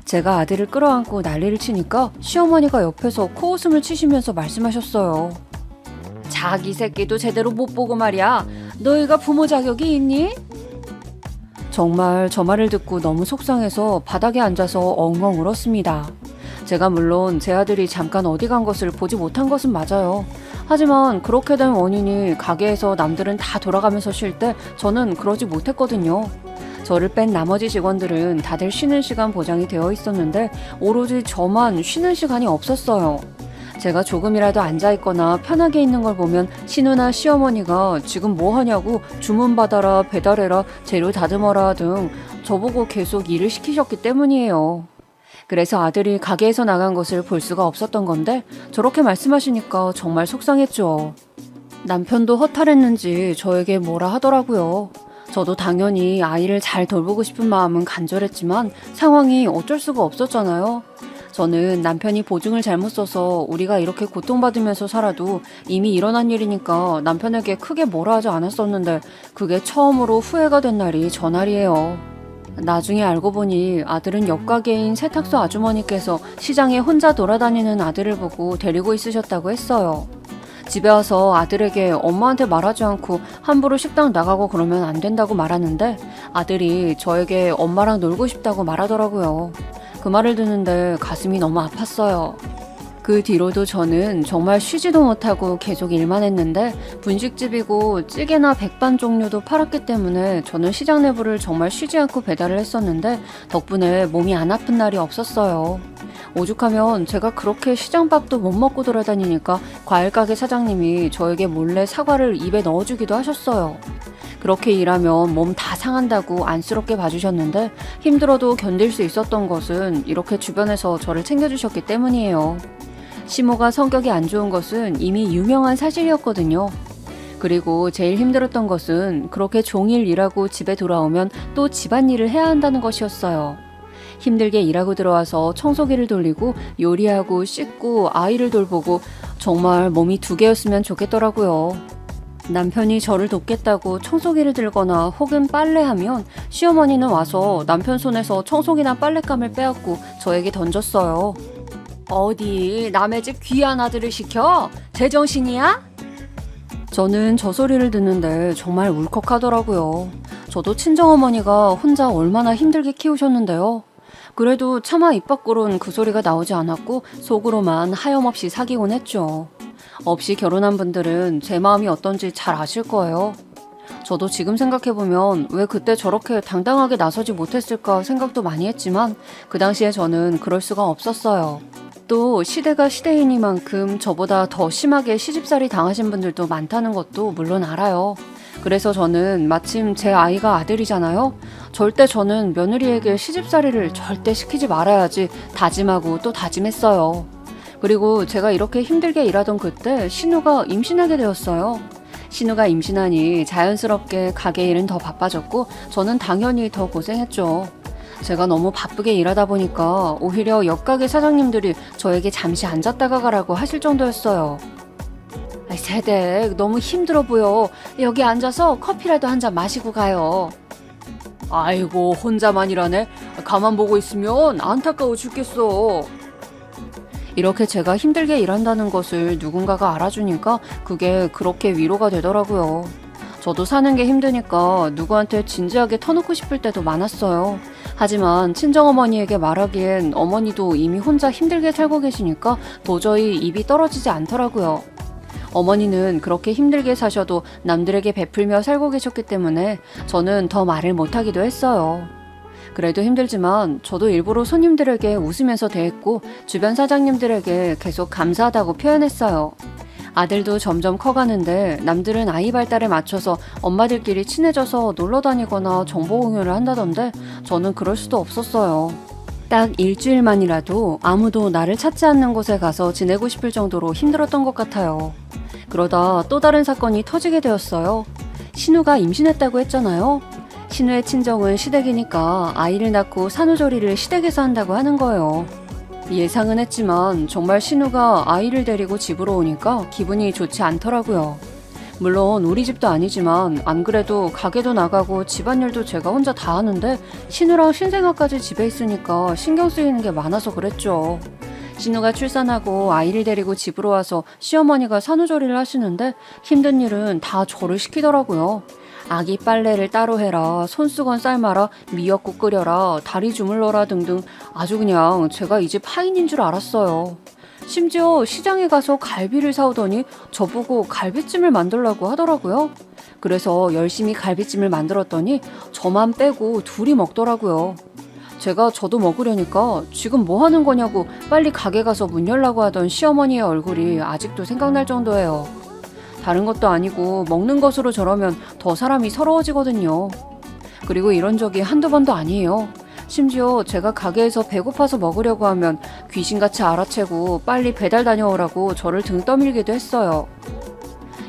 [SPEAKER 2] 제가 아들을 끌어안고 난리를 치니까 시어머니가 옆에서 코웃음을 치시면서 말씀하셨어요. 자기 새끼도 제대로 못 보고 말이야. 너희가 부모 자격이 있니? 정말 저 말을 듣고 너무 속상해서 바닥에 앉아서 엉엉 울었습니다. 제가 물론 제 아들이 잠깐 어디 간 것을 보지 못한 것은 맞아요. 하지만 그렇게 된 원인이 가게에서 남들은 다 돌아가면서 쉴 때 저는 그러지 못했거든요. 저를 뺀 나머지 직원들은 다들 쉬는 시간 보장이 되어 있었는데 오로지 저만 쉬는 시간이 없었어요. 제가 조금이라도 앉아있거나 편하게 있는 걸 보면 신우나 시어머니가 지금 뭐 하냐고 주문 받아라, 배달해라, 재료 다듬어라 등 저보고 계속 일을 시키셨기 때문이에요. 그래서 아들이 가게에서 나간 것을 볼 수가 없었던 건데 저렇게 말씀하시니까 정말 속상했죠. 남편도 허탈했는지 저에게 뭐라 하더라고요. 저도 당연히 아이를 잘 돌보고 싶은 마음은 간절했지만 상황이 어쩔 수가 없었잖아요. 저는 남편이 보증을 잘못 써서 우리가 이렇게 고통받으면서 살아도 이미 일어난 일이니까 남편에게 크게 뭐라 하지 않았었는데 그게 처음으로 후회가 된 날이 전날이에요. 나중에 알고 보니 아들은 옆가게인 세탁소 아주머니께서 시장에 혼자 돌아다니는 아들을 보고 데리고 있으셨다고 했어요. 집에 와서 아들에게 엄마한테 말하지 않고 함부로 식당 나가고 그러면 안 된다고 말하는데 아들이 저에게 엄마랑 놀고 싶다고 말하더라고요. 그 말을 듣는데 가슴이 너무 아팠어요. 그 뒤로도 저는 정말 쉬지도 못하고 계속 일만 했는데 분식집이고 찌개나 백반 종류도 팔았기 때문에 저는 시장 내부를 정말 쉬지 않고 배달을 했었는데 덕분에 몸이 안 아픈 날이 없었어요. 오죽하면 제가 그렇게 시장밥도 못 먹고 돌아다니니까 과일가게 사장님이 저에게 몰래 사과를 입에 넣어주기도 하셨어요. 그렇게 일하면 몸 다 상한다고 안쓰럽게 봐주셨는데 힘들어도 견딜 수 있었던 것은 이렇게 주변에서 저를 챙겨주셨기 때문이에요. 시모가 성격이 안 좋은 것은 이미 유명한 사실이었거든요. 그리고 제일 힘들었던 것은 그렇게 종일 일하고 집에 돌아오면 또 집안일을 해야 한다는 것이었어요. 힘들게 일하고 들어와서 청소기를 돌리고 요리하고 씻고 아이를 돌보고 정말 몸이 두 개였으면 좋겠더라고요. 남편이 저를 돕겠다고 청소기를 들거나 혹은 빨래하면 시어머니는 와서 남편 손에서 청소기나 빨랫감을 빼앗고 저에게 던졌어요. 어디 남의 집 귀한 아들을 시켜? 제정신이야? 저는 저 소리를 듣는데 정말 울컥하더라고요. 저도 친정어머니가 혼자 얼마나 힘들게 키우셨는데요. 그래도 차마 입 밖으론 그 소리가 나오지 않았고 속으로만 하염없이 사귀곤 했죠. 없이 결혼한 분들은 제 마음이 어떤지 잘 아실 거예요. 저도 지금 생각해보면 왜 그때 저렇게 당당하게 나서지 못했을까 생각도 많이 했지만 그 당시에 저는 그럴 수가 없었어요. 또 시대가 시대이니만큼 저보다 더 심하게 시집살이 당하신 분들도 많다는 것도 물론 알아요. 그래서 저는 마침 제 아이가 아들이잖아요. 절대 저는 며느리에게 시집살이를 절대 시키지 말아야지 다짐하고 또 다짐했어요. 그리고 제가 이렇게 힘들게 일하던 그때 신우가 임신하게 되었어요. 신우가 임신하니 자연스럽게 가게 일은 더 바빠졌고 저는 당연히 더 고생했죠. 제가 너무 바쁘게 일하다 보니까 오히려 옆가게 사장님들이 저에게 잠시 앉았다가 가라고 하실 정도였어요. 세대 너무 힘들어 보여. 여기 앉아서 커피라도 한 잔 마시고 가요. 아이고 혼자만 일하네. 가만 보고 있으면 안타까워 죽겠어. 이렇게 제가 힘들게 일한다는 것을 누군가가 알아주니까 그게 그렇게 위로가 되더라고요. 저도 사는 게 힘드니까 누구한테 진지하게 터놓고 싶을 때도 많았어요. 하지만 친정어머니에게 말하기엔 어머니도 이미 혼자 힘들게 살고 계시니까 도저히 입이 떨어지지 않더라고요. 어머니는 그렇게 힘들게 사셔도 남들에게 베풀며 살고 계셨기 때문에 저는 더 말을 못하기도 했어요. 그래도 힘들지만 저도 일부러 손님들에게 웃으면서 대했고 주변 사장님들에게 계속 감사하다고 표현했어요. 아들도 점점 커가는데 남들은 아이 발달에 맞춰서 엄마들끼리 친해져서 놀러 다니거나 정보 공유를 한다던데 저는 그럴 수도 없었어요. 딱 일주일만이라도 아무도 나를 찾지 않는 곳에 가서 지내고 싶을 정도로 힘들었던 것 같아요. 그러다 또 다른 사건이 터지게 되었어요. 신우가 임신했다고 했잖아요. 신우의 친정은 시댁이니까 아이를 낳고 산후조리를 시댁에서 한다고 하는 거예요. 예상은 했지만 정말 신우가 아이를 데리고 집으로 오니까 기분이 좋지 않더라고요. 물론 우리 집도 아니지만 안 그래도 가게도 나가고 집안일도 제가 혼자 다 하는데 신우랑 신생아까지 집에 있으니까 신경 쓰이는 게 많아서 그랬죠. 신우가 출산하고 아이를 데리고 집으로 와서 시어머니가 산후조리를 하시는데 힘든 일은 다 저를 시키더라고요. 아기 빨래를 따로 해라, 손수건 삶아라, 미역국 끓여라, 다리 주물러라 등등 아주 그냥 제가 이 집 하인인 줄 알았어요. 심지어 시장에 가서 갈비를 사오더니 저보고 갈비찜을 만들라고 하더라고요. 그래서 열심히 갈비찜을 만들었더니 저만 빼고 둘이 먹더라고요. 제가 저도 먹으려니까 지금 뭐 하는 거냐고 빨리 가게 가서 문 열라고 하던 시어머니의 얼굴이 아직도 생각날 정도예요. 다른 것도 아니고 먹는 것으로 저러면 더 사람이 서러워지거든요. 그리고 이런 적이 한두 번도 아니에요. 심지어 제가 가게에서 배고파서 먹으려고 하면 귀신같이 알아채고 빨리 배달 다녀오라고 저를 등 떠밀기도 했어요.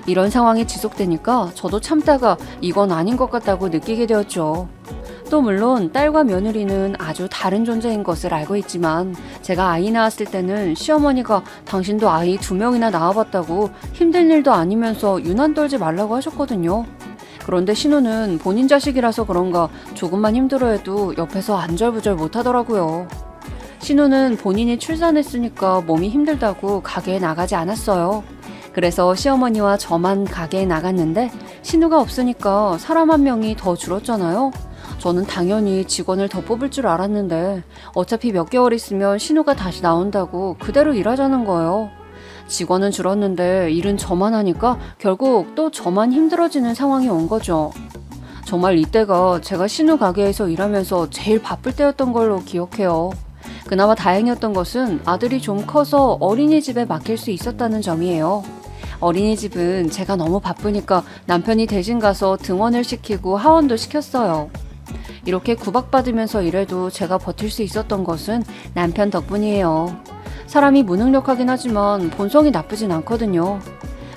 [SPEAKER 2] 이런 상황이 지속되니까 저도 참다가 이건 아닌 것 같다고 느끼게 되었죠. 또 물론 딸과 며느리는 아주 다른 존재인 것을 알고 있지만 제가 아이 낳았을 때는 시어머니가 당신도 아이 2명이나 낳아봤다고 힘든 일도 아니면서 유난 떨지 말라고 하셨거든요. 그런데 신우는 본인 자식이라서 그런가 조금만 힘들어해도 옆에서 안절부절 못하더라고요. 신우는 본인이 출산했으니까 몸이 힘들다고 가게에 나가지 않았어요. 그래서 시어머니와 저만 가게에 나갔는데 신우가 없으니까 사람 한 명이 더 줄었잖아요. 저는 당연히 직원을 더 뽑을 줄 알았는데 어차피 몇 개월 있으면 신우가 다시 나온다고 그대로 일하자는 거예요. 직원은 줄었는데 일은 저만 하니까 결국 또 저만 힘들어지는 상황이 온 거죠. 정말 이때가 제가 신우 가게에서 일하면서 제일 바쁠 때였던 걸로 기억해요. 그나마 다행이었던 것은 아들이 좀 커서 어린이집에 맡길 수 있었다는 점이에요. 어린이집은 제가 너무 바쁘니까 남편이 대신 가서 등원을 시키고 하원도 시켰어요. 이렇게 구박받으면서 일해도 제가 버틸 수 있었던 것은 남편 덕분이에요. 사람이 무능력하긴 하지만 본성이 나쁘진 않거든요.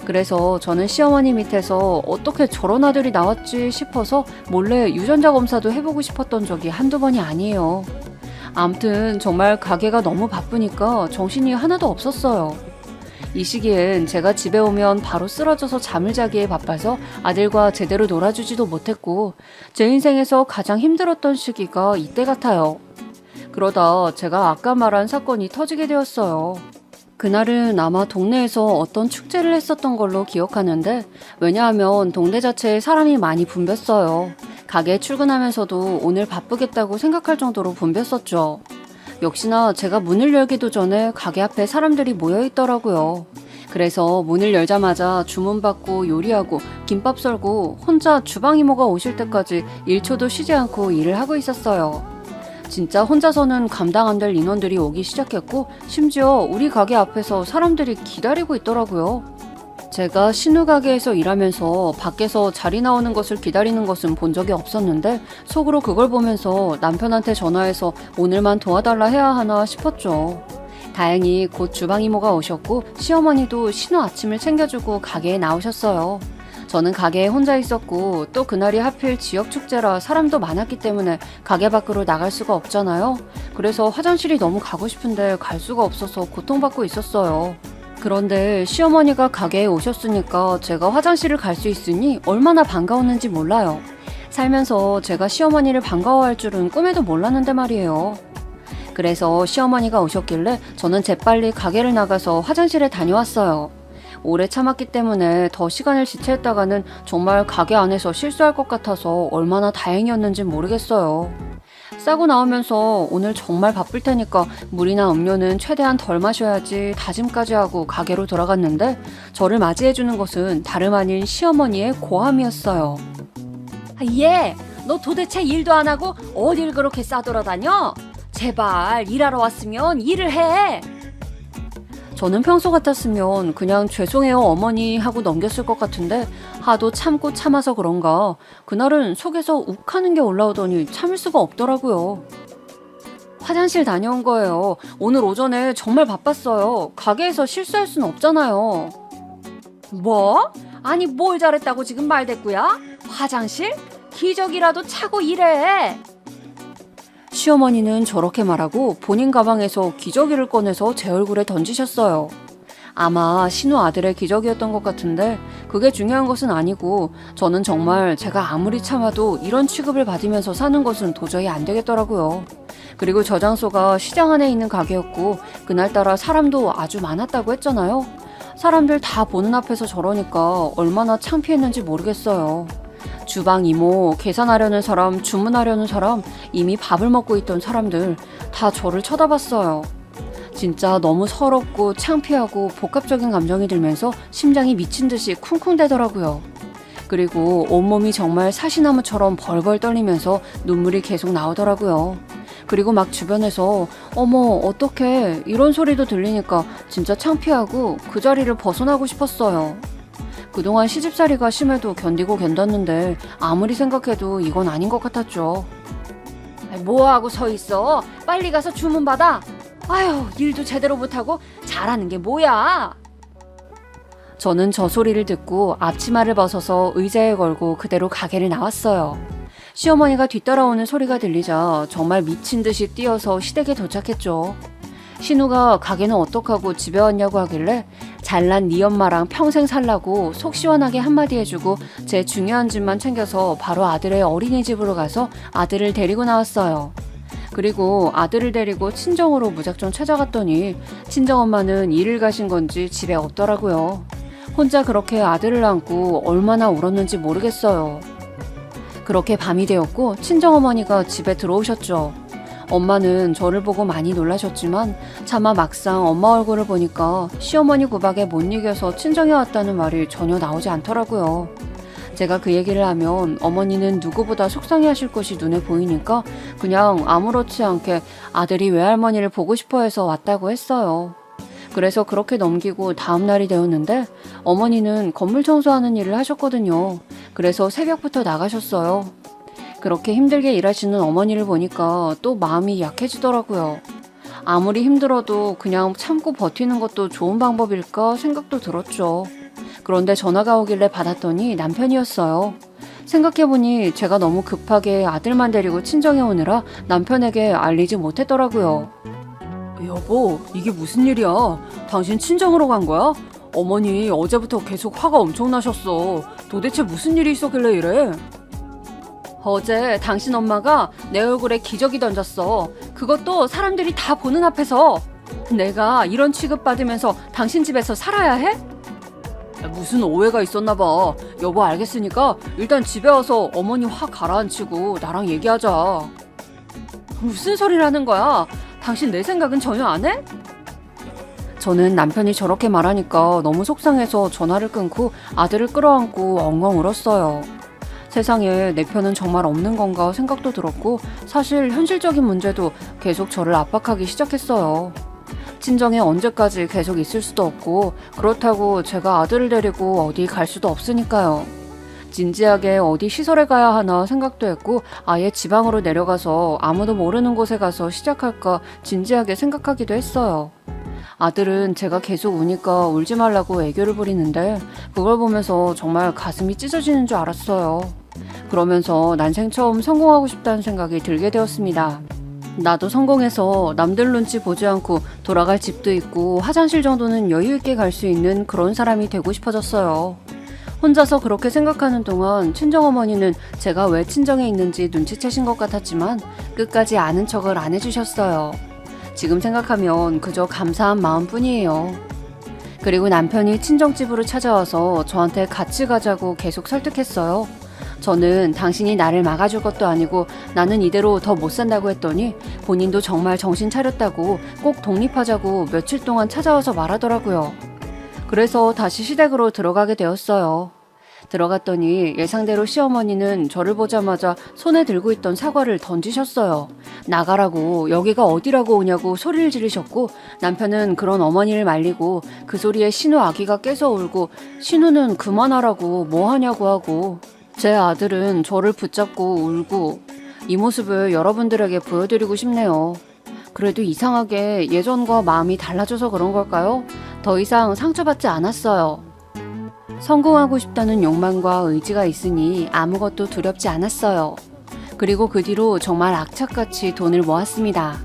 [SPEAKER 2] 그래서 저는 시어머니 밑에서 어떻게 저런 아들이 나왔지 싶어서 몰래 유전자 검사도 해보고 싶었던 적이 한두 번이 아니에요. 암튼 정말 가게가 너무 바쁘니까 정신이 하나도 없었어요. 이 시기엔 제가 집에 오면 바로 쓰러져서 잠을 자기에 바빠서 아들과 제대로 놀아주지도 못했고 제 인생에서 가장 힘들었던 시기가 이때 같아요. 그러다 제가 아까 말한 사건이 터지게 되었어요. 그날은 아마 동네에서 어떤 축제를 했었던 걸로 기억하는데 왜냐하면 동네 자체에 사람이 많이 붐볐어요. 가게에 출근하면서도 오늘 바쁘겠다고 생각할 정도로 붐볐었죠. 역시나 제가 문을 열기도 전에 가게 앞에 사람들이 모여 있더라고요. 그래서 문을 열자마자 주문받고 요리하고 김밥 썰고 혼자 주방 이모가 오실 때까지 1초도 쉬지 않고 일을 하고 있었어요. 진짜 혼자서는 감당 안 될 인원들이 오기 시작했고 심지어 우리 가게 앞에서 사람들이 기다리고 있더라고요. 제가 신우 가게에서 일하면서 밖에서 자리 나오는 것을 기다리는 것은 본 적이 없었는데 속으로 그걸 보면서 남편한테 전화해서 오늘만 도와달라 해야 하나 싶었죠. 다행히 곧 주방 이모가 오셨고 시어머니도 신우 아침을 챙겨주고 가게에 나오셨어요. 저는 가게에 혼자 있었고 또 그날이 하필 지역 축제라 사람도 많았기 때문에 가게 밖으로 나갈 수가 없잖아요. 그래서 화장실이 너무 가고 싶은데 갈 수가 없어서 고통받고 있었어요. 그런데 시어머니가 가게에 오셨으니까 제가 화장실을 갈 수 있으니 얼마나 반가웠는지 몰라요. 살면서 제가 시어머니를 반가워할 줄은 꿈에도 몰랐는데 말이에요. 그래서 시어머니가 오셨길래 저는 재빨리 가게를 나가서 화장실에 다녀왔어요. 오래 참았기 때문에 더 시간을 지체했다가는 정말 가게 안에서 실수할 것 같아서 얼마나 다행이었는지 모르겠어요. 싸고 나오면서 오늘 정말 바쁠 테니까 물이나 음료는 최대한 덜 마셔야지 다짐까지 하고 가게로 돌아갔는데 저를 맞이해주는 것은 다름 아닌 시어머니의 고함이었어요. 얘, 너 도대체 일도 안 하고 어딜 그렇게 싸돌아다녀? 제발 일하러 왔으면 일을 해. 저는 평소 같았으면 그냥 죄송해요 어머니 하고 넘겼을 것 같은데 하도 참고 참아서 그런가 그날은 속에서 욱하는 게 올라오더니 참을 수가 없더라고요. 화장실 다녀온 거예요. 오늘 오전에 정말 바빴어요. 가게에서 실수할 순 없잖아요. 뭐? 아니 뭘 잘했다고 지금 말대꾸야? 화장실? 기저귀라도 차고 일해. 시어머니는 저렇게 말하고 본인 가방에서 기저귀를 꺼내서 제 얼굴에 던지셨어요. 아마 신우 아들의 기저귀였던 것 같은데 그게 중요한 것은 아니고 저는 정말 제가 아무리 참아도 이런 취급을 받으면서 사는 것은 도저히 안 되겠더라고요. 그리고 저 장소가 시장 안에 있는 가게였고 그날따라 사람도 아주 많았다고 했잖아요. 사람들 다 보는 앞에서 저러니까 얼마나 창피했는지 모르겠어요. 주방 이모, 계산하려는 사람, 주문하려는 사람, 이미 밥을 먹고 있던 사람들 다 저를 쳐다봤어요. 진짜 너무 서럽고 창피하고 복합적인 감정이 들면서 심장이 미친 듯이 쿵쿵대더라고요. 그리고 온몸이 정말 사시나무처럼 벌벌 떨리면서 눈물이 계속 나오더라고요. 그리고 막 주변에서 어머 어떡해 이런 소리도 들리니까 진짜 창피하고 그 자리를 벗어나고 싶었어요. 그동안 시집살이가 심해도 견디고 견뎠는데 아무리 생각해도 이건 아닌 것 같았죠. 뭐하고 서 있어? 빨리 가서 주문 받아. 아휴 일도 제대로 못하고 잘하는 게 뭐야. 저는 저 소리를 듣고 앞치마를 벗어서 의자에 걸고 그대로 가게를 나왔어요. 시어머니가 뒤따라오는 소리가 들리자 정말 미친 듯이 뛰어서 시댁에 도착했죠. 신우가 가게는 어떡하고 집에 왔냐고 하길래 잘난 네 엄마랑 평생 살라고 속 시원하게 한마디 해주고 제 중요한 집만 챙겨서 바로 아들의 어린이집으로 가서 아들을 데리고 나왔어요. 그리고 아들을 데리고 친정으로 무작정 찾아갔더니 친정엄마는 일을 가신 건지 집에 없더라고요. 혼자 그렇게 아들을 안고 얼마나 울었는지 모르겠어요. 그렇게 밤이 되었고 친정어머니가 집에 들어오셨죠. 엄마는 저를 보고 많이 놀라셨지만 차마 막상 엄마 얼굴을 보니까 시어머니 구박에 못 이겨서 친정에 왔다는 말이 전혀 나오지 않더라고요. 제가 그 얘기를 하면 어머니는 누구보다 속상해하실 것이 눈에 보이니까 그냥 아무렇지 않게 아들이 외할머니를 보고 싶어 해서 왔다고 했어요. 그래서 그렇게 넘기고 다음 날이 되었는데 어머니는 건물 청소하는 일을 하셨거든요. 그래서 새벽부터 나가셨어요. 그렇게 힘들게 일하시는 어머니를 보니까 또 마음이 약해지더라고요. 아무리 힘들어도 그냥 참고 버티는 것도 좋은 방법일까 생각도 들었죠. 그런데 전화가 오길래 받았더니 남편이었어요. 생각해보니 제가 너무 급하게 아들만 데리고 친정에 오느라 남편에게 알리지 못했더라고요. 여보, 이게 무슨 일이야? 당신 친정으로 간 거야? 어머니 어제부터 계속 화가 엄청 나셨어. 도대체 무슨 일이 있었길래 이래? 어제 당신 엄마가 내 얼굴에 기저귀 던졌어. 그것도 사람들이 다 보는 앞에서. 내가 이런 취급받으면서 당신 집에서 살아야 해? 무슨 오해가 있었나 봐. 여보 알겠으니까 일단 집에 와서 어머니 화 가라앉히고 나랑 얘기하자. 무슨 소리를 하는 거야? 당신 내 생각은 전혀 안 해? 저는 남편이 저렇게 말하니까 너무 속상해서 전화를 끊고 아들을 끌어안고 엉엉 울었어요. 세상에 내 편은 정말 없는 건가 생각도 들었고 사실 현실적인 문제도 계속 저를 압박하기 시작했어요. 친정에 언제까지 계속 있을 수도 없고 그렇다고 제가 아들을 데리고 어디 갈 수도 없으니까요. 진지하게 어디 시설에 가야 하나 생각도 했고 아예 지방으로 내려가서 아무도 모르는 곳에 가서 시작할까 진지하게 생각하기도 했어요. 아들은 제가 계속 우니까 울지 말라고 애교를 부리는데 그걸 보면서 정말 가슴이 찢어지는 줄 알았어요. 그러면서 난생 처음 성공하고 싶다는 생각이 들게 되었습니다. 나도 성공해서 남들 눈치 보지 않고 돌아갈 집도 있고 화장실 정도는 여유 있게 갈 수 있는 그런 사람이 되고 싶어졌어요. 혼자서 그렇게 생각하는 동안 친정어머니는 제가 왜 친정에 있는지 눈치채신 것 같았지만 끝까지 아는 척을 안 해주셨어요. 지금 생각하면 그저 감사한 마음뿐이에요. 그리고 남편이 친정집으로 찾아와서 저한테 같이 가자고 계속 설득했어요. 저는 당신이 나를 막아줄 것도 아니고 나는 이대로 더 못 산다고 했더니 본인도 정말 정신 차렸다고 꼭 독립하자고 며칠 동안 찾아와서 말하더라고요. 그래서 다시 시댁으로 들어가게 되었어요. 들어갔더니 예상대로 시어머니는 저를 보자마자 손에 들고 있던 사과를 던지셨어요. 나가라고, 여기가 어디라고 오냐고 소리를 지르셨고 남편은 그런 어머니를 말리고 그 소리에 신우 아기가 깨서 울고 신우는 그만하라고 뭐 하냐고 하고 제 아들은 저를 붙잡고 울고 이 모습을 여러분들에게 보여드리고 싶네요. 그래도 이상하게 예전과 마음이 달라져서 그런 걸까요? 더 이상 상처받지 않았어요. 성공하고 싶다는 욕망과 의지가 있으니 아무것도 두렵지 않았어요. 그리고 그 뒤로 정말 악착같이 돈을 모았습니다.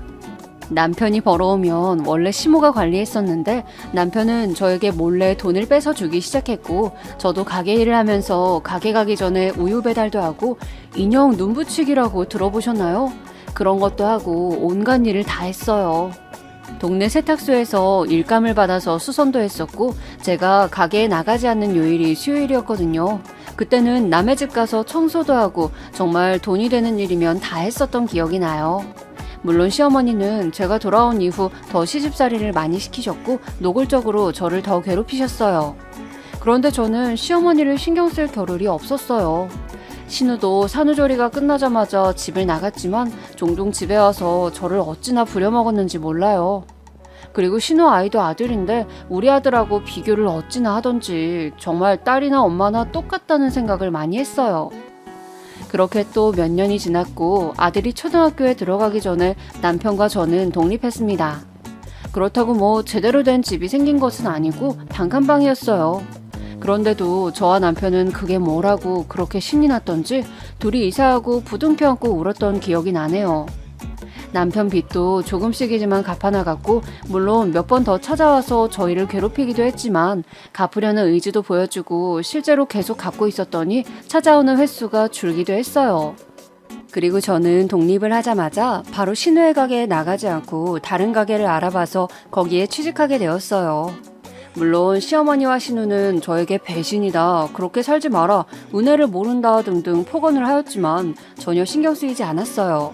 [SPEAKER 2] 남편이 벌어오면 원래 시모가 관리했었는데 남편은 저에게 몰래 돈을 뺏어 주기 시작했고 저도 가게 일을 하면서 가게 가기 전에 우유 배달도 하고 인형 눈 붙이기라고 들어보셨나요? 그런 것도 하고 온갖 일을 다 했어요. 동네 세탁소에서 일감을 받아서 수선도 했었고 제가 가게에 나가지 않는 요일이 수요일이었거든요. 그때는 남의 집 가서 청소도 하고 정말 돈이 되는 일이면 다 했었던 기억이 나요. 물론 시어머니는 제가 돌아온 이후 더 시집살이를 많이 시키셨고 노골적으로 저를 더 괴롭히셨어요. 그런데 저는 시어머니를 신경 쓸 겨를이 없었어요. 신우도 산후조리가 끝나자마자 집을 나갔지만 종종 집에 와서 저를 어찌나 부려먹었는지 몰라요. 그리고 신우 아이도 아들인데 우리 아들하고 비교를 어찌나 하던지 정말 딸이나 엄마나 똑같다는 생각을 많이 했어요. 그렇게 또 몇 년이 지났고 아들이 초등학교에 들어가기 전에 남편과 저는 독립했습니다. 그렇다고 뭐 제대로 된 집이 생긴 것은 아니고 단칸방이었어요. 그런데도 저와 남편은 그게 뭐라고 그렇게 신이 났던지 둘이 이사하고 부둥켜 안고 울었던 기억이 나네요. 남편 빚도 조금씩이지만 갚아나갔고 물론 몇 번 더 찾아와서 저희를 괴롭히기도 했지만 갚으려는 의지도 보여주고 실제로 계속 갚고 있었더니 찾아오는 횟수가 줄기도 했어요. 그리고 저는 독립을 하자마자 바로 신우의 가게에 나가지 않고 다른 가게를 알아봐서 거기에 취직하게 되었어요. 물론 시어머니와 신우는 저에게 배신이다, 그렇게 살지 마라, 은혜를 모른다 등등 폭언을 하였지만 전혀 신경 쓰이지 않았어요.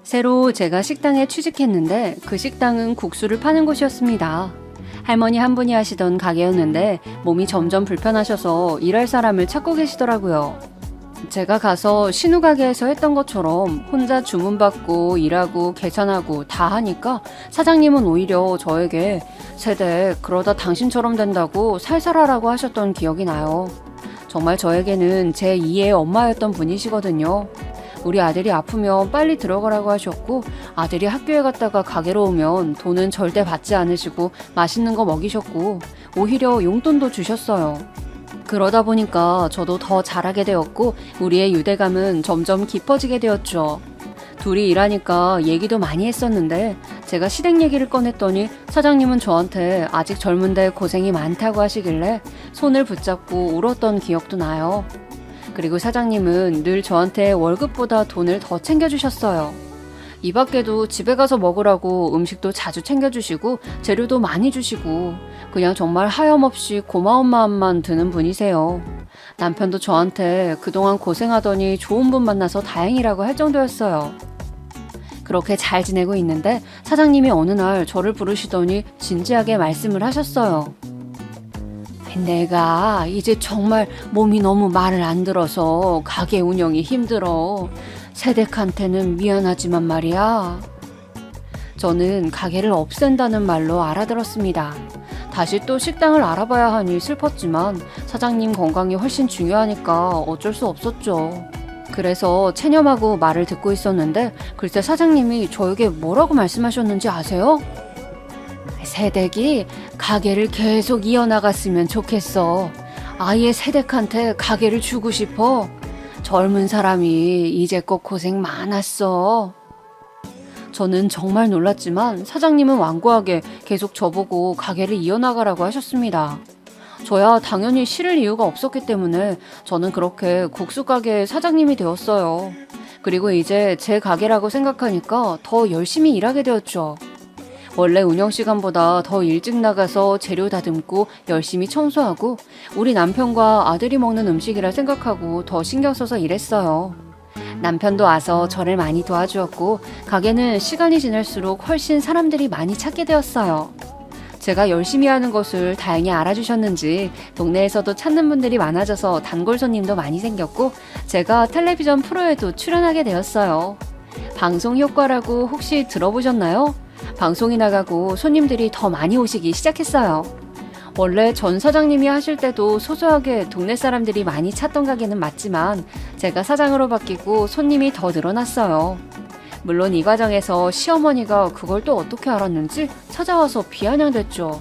[SPEAKER 2] 새로 제가 식당에 취직했는데 그 식당은 국수를 파는 곳이었습니다. 할머니 한 분이 하시던 가게였는데 몸이 점점 불편하셔서 일할 사람을 찾고 계시더라고요. 제가 가서 신우 가게에서 했던 것처럼 혼자 주문받고 일하고 계산하고 다 하니까 사장님은 오히려 저에게 세대 그러다 당신처럼 된다고 살살하라고 하셨던 기억이 나요. 정말 저에게는 제2의 엄마였던 분이시거든요. 우리 아들이 아프면 빨리 들어가라고 하셨고 아들이 학교에 갔다가 가게로 오면 돈은 절대 받지 않으시고 맛있는 거 먹이셨고 오히려 용돈도 주셨어요. 그러다 보니까 저도 더 잘하게 되었고 우리의 유대감은 점점 깊어지게 되었죠. 둘이 일하니까 얘기도 많이 했었는데 제가 시댁 얘기를 꺼냈더니 사장님은 저한테 아직 젊은데 고생이 많다고 하시길래 손을 붙잡고 울었던 기억도 나요. 그리고 사장님은 늘 저한테 월급보다 돈을 더 챙겨주셨어요. 이 밖에도 집에 가서 먹으라고 음식도 자주 챙겨주시고 재료도 많이 주시고 그냥 정말 하염없이 고마운 마음만 드는 분이세요. 남편도 저한테 그동안 고생하더니 좋은 분 만나서 다행이라고 할 정도였어요. 그렇게 잘 지내고 있는데 사장님이 어느 날 저를 부르시더니 진지하게 말씀을 하셨어요. 내가 이제 정말 몸이 너무 말을 안 들어서 가게 운영이 힘들어. 세댁한테는 미안하지만 말이야. 저는 가게를 없앤다는 말로 알아들었습니다. 다시 또 식당을 알아봐야 하니 슬펐지만 사장님 건강이 훨씬 중요하니까 어쩔 수 없었죠. 그래서 체념하고 말을 듣고 있었는데 글쎄 사장님이 저에게 뭐라고 말씀하셨는지 아세요? 새댁이 가게를 계속 이어나갔으면 좋겠어. 아예 새댁한테 가게를 주고 싶어. 젊은 사람이 이제껏 고생 많았어. 저는 정말 놀랐지만 사장님은 완고하게 계속 저보고 가게를 이어나가라고 하셨습니다. 저야 당연히 싫을 이유가 없었기 때문에 저는 그렇게 국수 가게의 사장님이 되었어요. 그리고 이제 제 가게라고 생각하니까 더 열심히 일하게 되었죠. 원래 운영 시간보다 더 일찍 나가서 재료 다듬고 열심히 청소하고 우리 남편과 아들이 먹는 음식이라 생각하고 더 신경 써서 일했어요. 남편도 와서 저를 많이 도와주었고 가게는 시간이 지날수록 훨씬 사람들이 많이 찾게 되었어요. 제가 열심히 하는 것을 다행히 알아주셨는지 동네에서도 찾는 분들이 많아져서 단골 손님도 많이 생겼고 제가 텔레비전 프로에도 출연하게 되었어요. 방송 효과라고 혹시 들어보셨나요? 방송이 나가고 손님들이 더 많이 오시기 시작했어요. 원래 전 사장님이 하실 때도 소소하게 동네 사람들이 많이 찾던 가게는 맞지만 제가 사장으로 바뀌고 손님이 더 늘어났어요. 물론 이 과정에서 시어머니가 그걸 또 어떻게 알았는지 찾아와서 비아냥댔죠.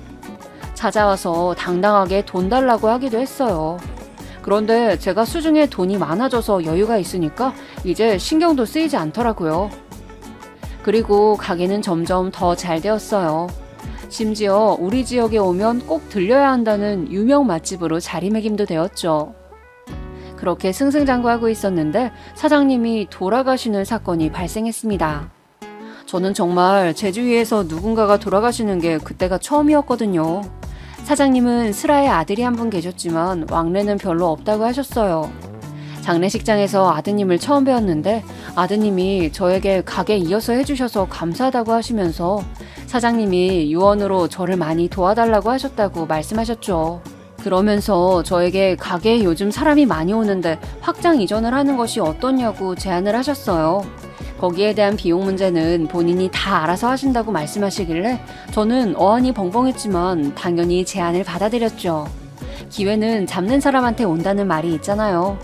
[SPEAKER 2] 찾아와서 당당하게 돈 달라고 하기도 했어요. 그런데 제가 수중에 돈이 많아져서 여유가 있으니까 이제 신경도 쓰이지 않더라고요. 그리고 가게는 점점 더 잘 되었어요. 심지어 우리 지역에 오면 꼭 들려야 한다는 유명 맛집으로 자리매김도 되었죠. 그렇게 승승장구하고 있었는데 사장님이 돌아가시는 사건이 발생했습니다. 저는 정말 제 주위에서 누군가가 돌아가시는 게 그때가 처음이었거든요. 사장님은 슬하에 아들이 한 분 계셨지만 왕래는 별로 없다고 하셨어요. 장례식장에서 아드님을 처음 뵈었는데 아드님이 저에게 가게 이어서 해주셔서 감사하다고 하시면서 사장님이 유언으로 저를 많이 도와달라고 하셨다고 말씀하셨죠. 그러면서 저에게 가게에 요즘 사람이 많이 오는데 확장 이전을 하는 것이 어떠냐고 제안을 하셨어요. 거기에 대한 비용 문제는 본인이 다 알아서 하신다고 말씀하시길래 저는 어안이 벙벙했지만 당연히 제안을 받아들였죠. 기회는 잡는 사람한테 온다는 말이 있잖아요.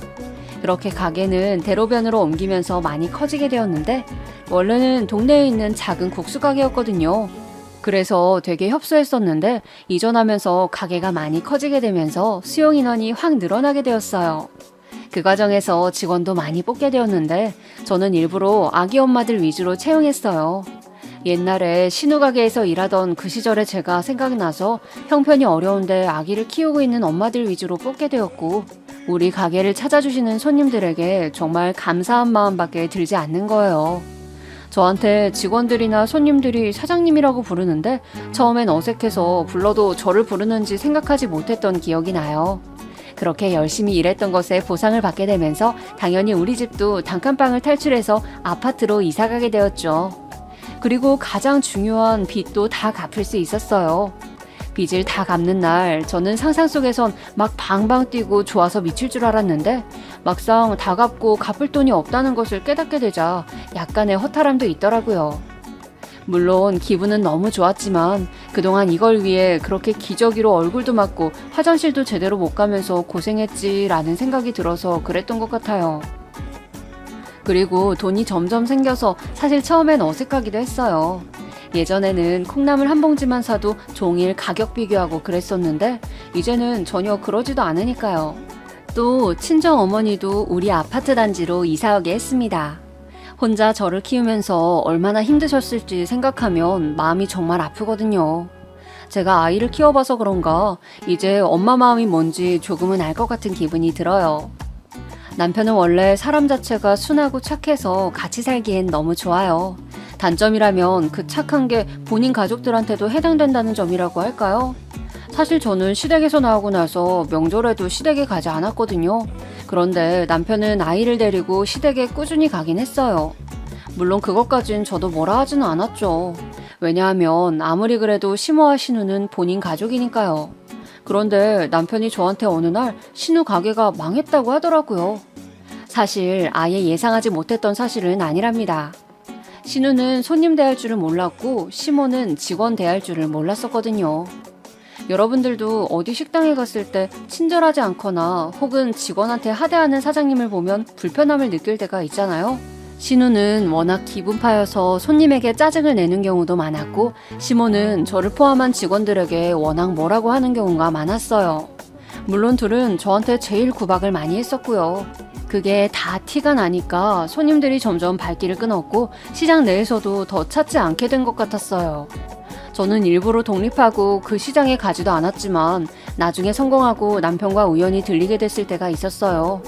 [SPEAKER 2] 그렇게 가게는 대로변으로 옮기면서 많이 커지게 되었는데 원래는 동네에 있는 작은 국수 가게였거든요. 그래서 되게 협소했었는데 이전하면서 가게가 많이 커지게 되면서 수용 인원이 확 늘어나게 되었어요. 그 과정에서 직원도 많이 뽑게 되었는데 저는 일부러 아기 엄마들 위주로 채용했어요. 옛날에 신우 가게에서 일하던 그 시절에 제가 생각나서 형편이 어려운데 아기를 키우고 있는 엄마들 위주로 뽑게 되었고 우리 가게를 찾아주시는 손님들에게 정말 감사한 마음밖에 들지 않는 거예요. 저한테 직원들이나 손님들이 사장님이라고 부르는데 처음엔 어색해서 불러도 저를 부르는지 생각하지 못했던 기억이 나요. 그렇게 열심히 일했던 것에 보상을 받게 되면서 당연히 우리 집도 단칸방을 탈출해서 아파트로 이사가게 되었죠. 그리고 가장 중요한 빚도 다 갚을 수 있었어요. 빚을 다 갚는 날 저는 상상 속에선 막 방방 뛰고 좋아서 미칠 줄 알았는데 막상 다 갚고 갚을 돈이 없다는 것을 깨닫게 되자 약간의 허탈함도 있더라고요. 물론 기분은 너무 좋았지만 그동안 이걸 위해 그렇게 기저귀로 얼굴도 맞고 화장실도 제대로 못 가면서 고생했지라는 생각이 들어서 그랬던 것 같아요. 그리고 돈이 점점 생겨서 사실 처음엔 어색하기도 했어요. 예전에는 콩나물 한 봉지만 사도 종일 가격 비교하고 그랬었는데 이제는 전혀 그러지도 않으니까요. 또 친정 어머니도 우리 아파트 단지로 이사 오게 했습니다. 혼자 저를 키우면서 얼마나 힘드셨을지 생각하면 마음이 정말 아프거든요. 제가 아이를 키워봐서 그런가 이제 엄마 마음이 뭔지 조금은 알 것 같은 기분이 들어요. 남편은 원래 사람 자체가 순하고 착해서 같이 살기엔 너무 좋아요. 단점이라면 그 착한 게 본인 가족들한테도 해당된다는 점이라고 할까요? 사실 저는 시댁에서 나오고 나서 명절에도 시댁에 가지 않았거든요. 그런데 남편은 아이를 데리고 시댁에 꾸준히 가긴 했어요. 물론 그것까진 저도 뭐라 하지는 않았죠. 왜냐하면 아무리 그래도 시모와 신우는 본인 가족이니까요. 그런데 남편이 저한테 어느 날 신우 가게가 망했다고 하더라고요. 사실 아예 예상하지 못했던 사실은 아니랍니다. 신우는 손님 대할 줄을 몰랐고 시모는 직원 대할 줄을 몰랐었거든요. 여러분들도 어디 식당에 갔을 때 친절하지 않거나 혹은 직원한테 하대하는 사장님을 보면 불편함을 느낄 때가 있잖아요. 신우는 워낙 기분파여서 손님에게 짜증을 내는 경우도 많았고 시모는 저를 포함한 직원들에게 워낙 뭐라고 하는 경우가 많았어요. 물론 둘은 저한테 제일 구박을 많이 했었고요. 그게 다 티가 나니까 손님들이 점점 발길을 끊었고 시장 내에서도 더 찾지 않게 된 것 같았어요. 저는 일부러 독립하고 그 시장에 가지도 않았지만 나중에 성공하고 남편과 우연히 들리게 됐을 때가 있었어요.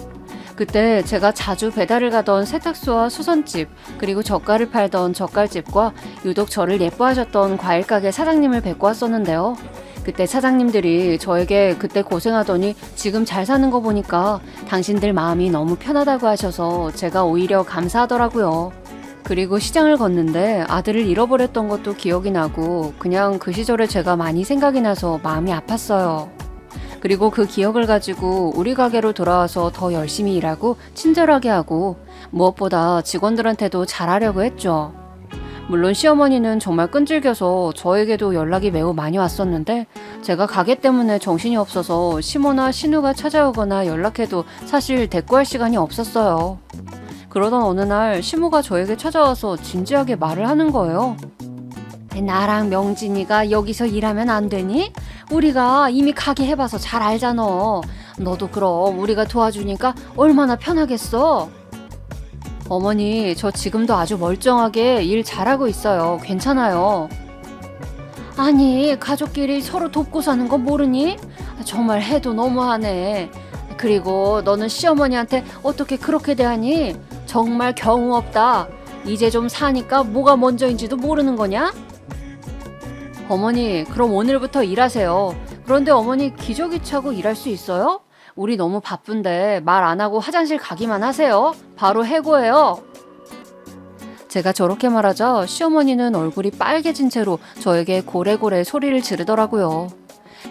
[SPEAKER 2] 그때 제가 자주 배달을 가던 세탁소와 수선집 그리고 젓갈을 팔던 젓갈집과 유독 저를 예뻐하셨던 과일가게 사장님을 뵙고 왔었는데요. 그때 사장님들이 저에게 그때 고생하더니 지금 잘 사는 거 보니까 당신들 마음이 너무 편하다고 하셔서 제가 오히려 감사하더라고요. 그리고 시장을 걷는데 아들을 잃어버렸던 것도 기억이 나고 그냥 그 시절에 제가 많이 생각이 나서 마음이 아팠어요. 그리고 그 기억을 가지고 우리 가게로 돌아와서 더 열심히 일하고 친절하게 하고 무엇보다 직원들한테도 잘하려고 했죠. 물론 시어머니는 정말 끈질겨서 저에게도 연락이 매우 많이 왔었는데 제가 가게 때문에 정신이 없어서 시모나 신우가 찾아오거나 연락해도 사실 대꾸할 시간이 없었어요. 그러던 어느 날 시모가 저에게 찾아와서 진지하게 말을 하는 거예요. 나랑 명진이가 여기서 일하면 안 되니? 우리가 이미 가게 해봐서 잘 알잖아. 너도 그럼 우리가 도와주니까 얼마나 편하겠어? 어머니, 저 지금도 아주 멀쩡하게 일 잘하고 있어요. 괜찮아요. 아니, 가족끼리 서로 돕고 사는 거 모르니? 정말 해도 너무하네. 그리고 너는 시어머니한테 어떻게 그렇게 대하니? 정말 경우 없다. 이제 좀 사니까 뭐가 먼저인지도 모르는 거냐? 어머니, 그럼 오늘부터 일하세요. 그런데 어머니 기저귀 차고 일할 수 있어요? 우리 너무 바쁜데 말 안 하고 화장실 가기만 하세요. 바로 해고해요. 제가 저렇게 말하자 시어머니는 얼굴이 빨개진 채로 저에게 고래고래 소리를 지르더라고요.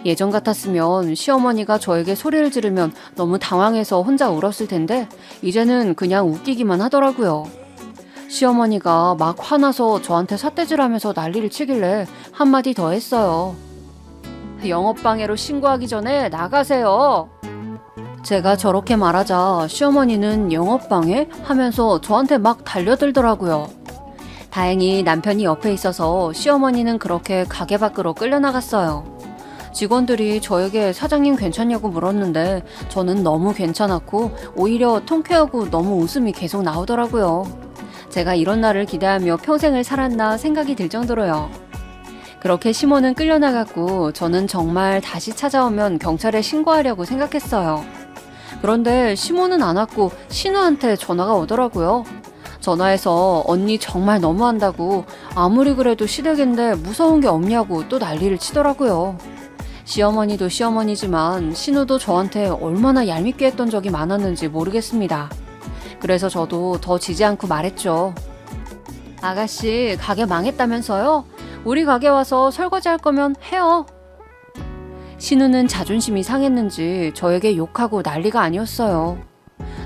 [SPEAKER 2] 예전 같았으면 시어머니가 저에게 소리를 지르면 너무 당황해서 혼자 울었을 텐데 이제는 그냥 웃기기만 하더라고요. 시어머니가 막 화나서 저한테 삿대질하면서 난리를 치길래 한마디 더 했어요. 영업방해로 신고하기 전에 나가세요. 제가 저렇게 말하자 시어머니는 영업방해? 하면서 저한테 막 달려들더라고요. 다행히 남편이 옆에 있어서 시어머니는 그렇게 가게 밖으로 끌려나갔어요. 직원들이 저에게 사장님 괜찮냐고 물었는데 저는 너무 괜찮았고 오히려 통쾌하고 너무 웃음이 계속 나오더라고요. 제가 이런 날을 기대하며 평생을 살았나 생각이 들 정도로요. 그렇게 시모는 끌려나갔고 저는 정말 다시 찾아오면 경찰에 신고하려고 생각했어요. 그런데 시모는 안 왔고 신우한테 전화가 오더라고요. 전화해서 언니 정말 너무한다고 아무리 그래도 시댁인데 무서운 게 없냐고 또 난리를 치더라고요. 시어머니도 시어머니지만 신우도 저한테 얼마나 얄밉게 했던 적이 많았는지 모르겠습니다. 그래서 저도 더 지지 않고 말했죠. 아가씨, 가게 망했다면서요? 우리 가게 와서 설거지 할 거면 해요. 신우는 자존심이 상했는지 저에게 욕하고 난리가 아니었어요.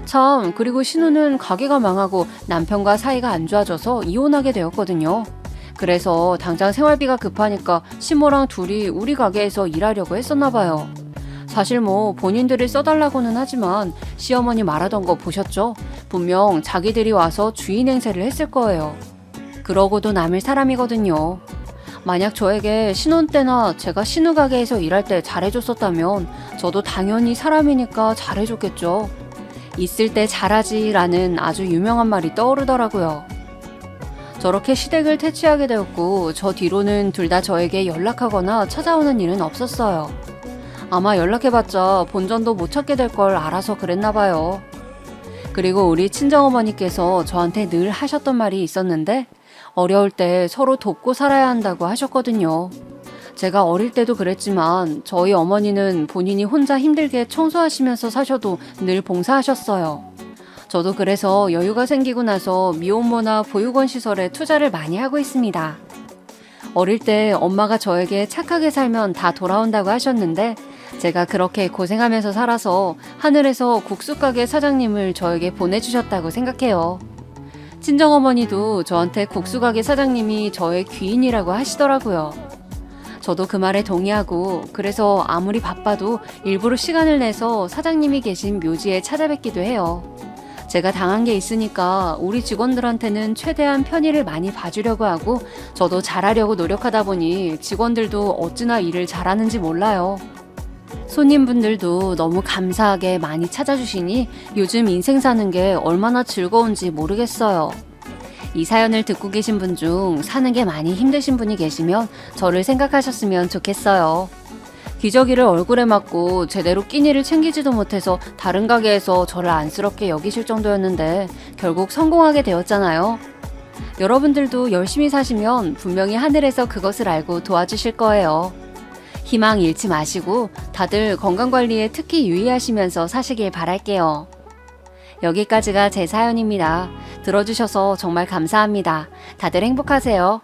[SPEAKER 2] 참, 그리고 신우는 가게가 망하고 남편과 사이가 안 좋아져서 이혼하게 되었거든요. 그래서 당장 생활비가 급하니까 시모랑 둘이 우리 가게에서 일하려고 했었나 봐요. 사실 뭐 본인들이 써달라고는 하지만 시어머니 말하던 거 보셨죠? 분명 자기들이 와서 주인 행세를 했을 거예요. 그러고도 남을 사람이거든요. 만약 저에게 신혼 때나 제가 신우 가게에서 일할 때 잘해줬었다면 저도 당연히 사람이니까 잘해줬겠죠. 있을 때 잘하지라는 아주 유명한 말이 떠오르더라고요. 저렇게 시댁을 퇴치하게 되었고 저 뒤로는 둘 다 저에게 연락하거나 찾아오는 일은 없었어요. 아마 연락해봤자 본전도 못 찾게 될 걸 알아서 그랬나 봐요. 그리고 우리 친정어머니께서 저한테 늘 하셨던 말이 있었는데 어려울 때 서로 돕고 살아야 한다고 하셨거든요. 제가 어릴 때도 그랬지만 저희 어머니는 본인이 혼자 힘들게 청소하시면서 사셔도 늘 봉사하셨어요. 저도 그래서 여유가 생기고 나서 미혼모나 보육원 시설에 투자를 많이 하고 있습니다. 어릴 때 엄마가 저에게 착하게 살면 다 돌아온다고 하셨는데 제가 그렇게 고생하면서 살아서 하늘에서 국수가게 사장님을 저에게 보내주셨다고 생각해요. 친정어머니도 저한테 국수가게 사장님이 저의 귀인이라고 하시더라고요. 저도 그 말에 동의하고 그래서 아무리 바빠도 일부러 시간을 내서 사장님이 계신 묘지에 찾아뵙기도 해요. 제가 당한 게 있으니까 우리 직원들한테는 최대한 편의를 많이 봐주려고 하고 저도 잘하려고 노력하다 보니 직원들도 어찌나 일을 잘하는지 몰라요. 손님분들도 너무 감사하게 많이 찾아주시니 요즘 인생 사는 게 얼마나 즐거운지 모르겠어요. 이 사연을 듣고 계신 분 중 사는 게 많이 힘드신 분이 계시면 저를 생각하셨으면 좋겠어요. 기저귀를 얼굴에 맞고 제대로 끼니를 챙기지도 못해서 다른 가게에서 저를 안쓰럽게 여기실 정도였는데 결국 성공하게 되었잖아요. 여러분들도 열심히 사시면 분명히 하늘에서 그것을 알고 도와주실 거예요. 희망 잃지 마시고 다들 건강관리에 특히 유의하시면서 사시길 바랄게요. 여기까지가 제 사연입니다. 들어주셔서 정말 감사합니다. 다들 행복하세요.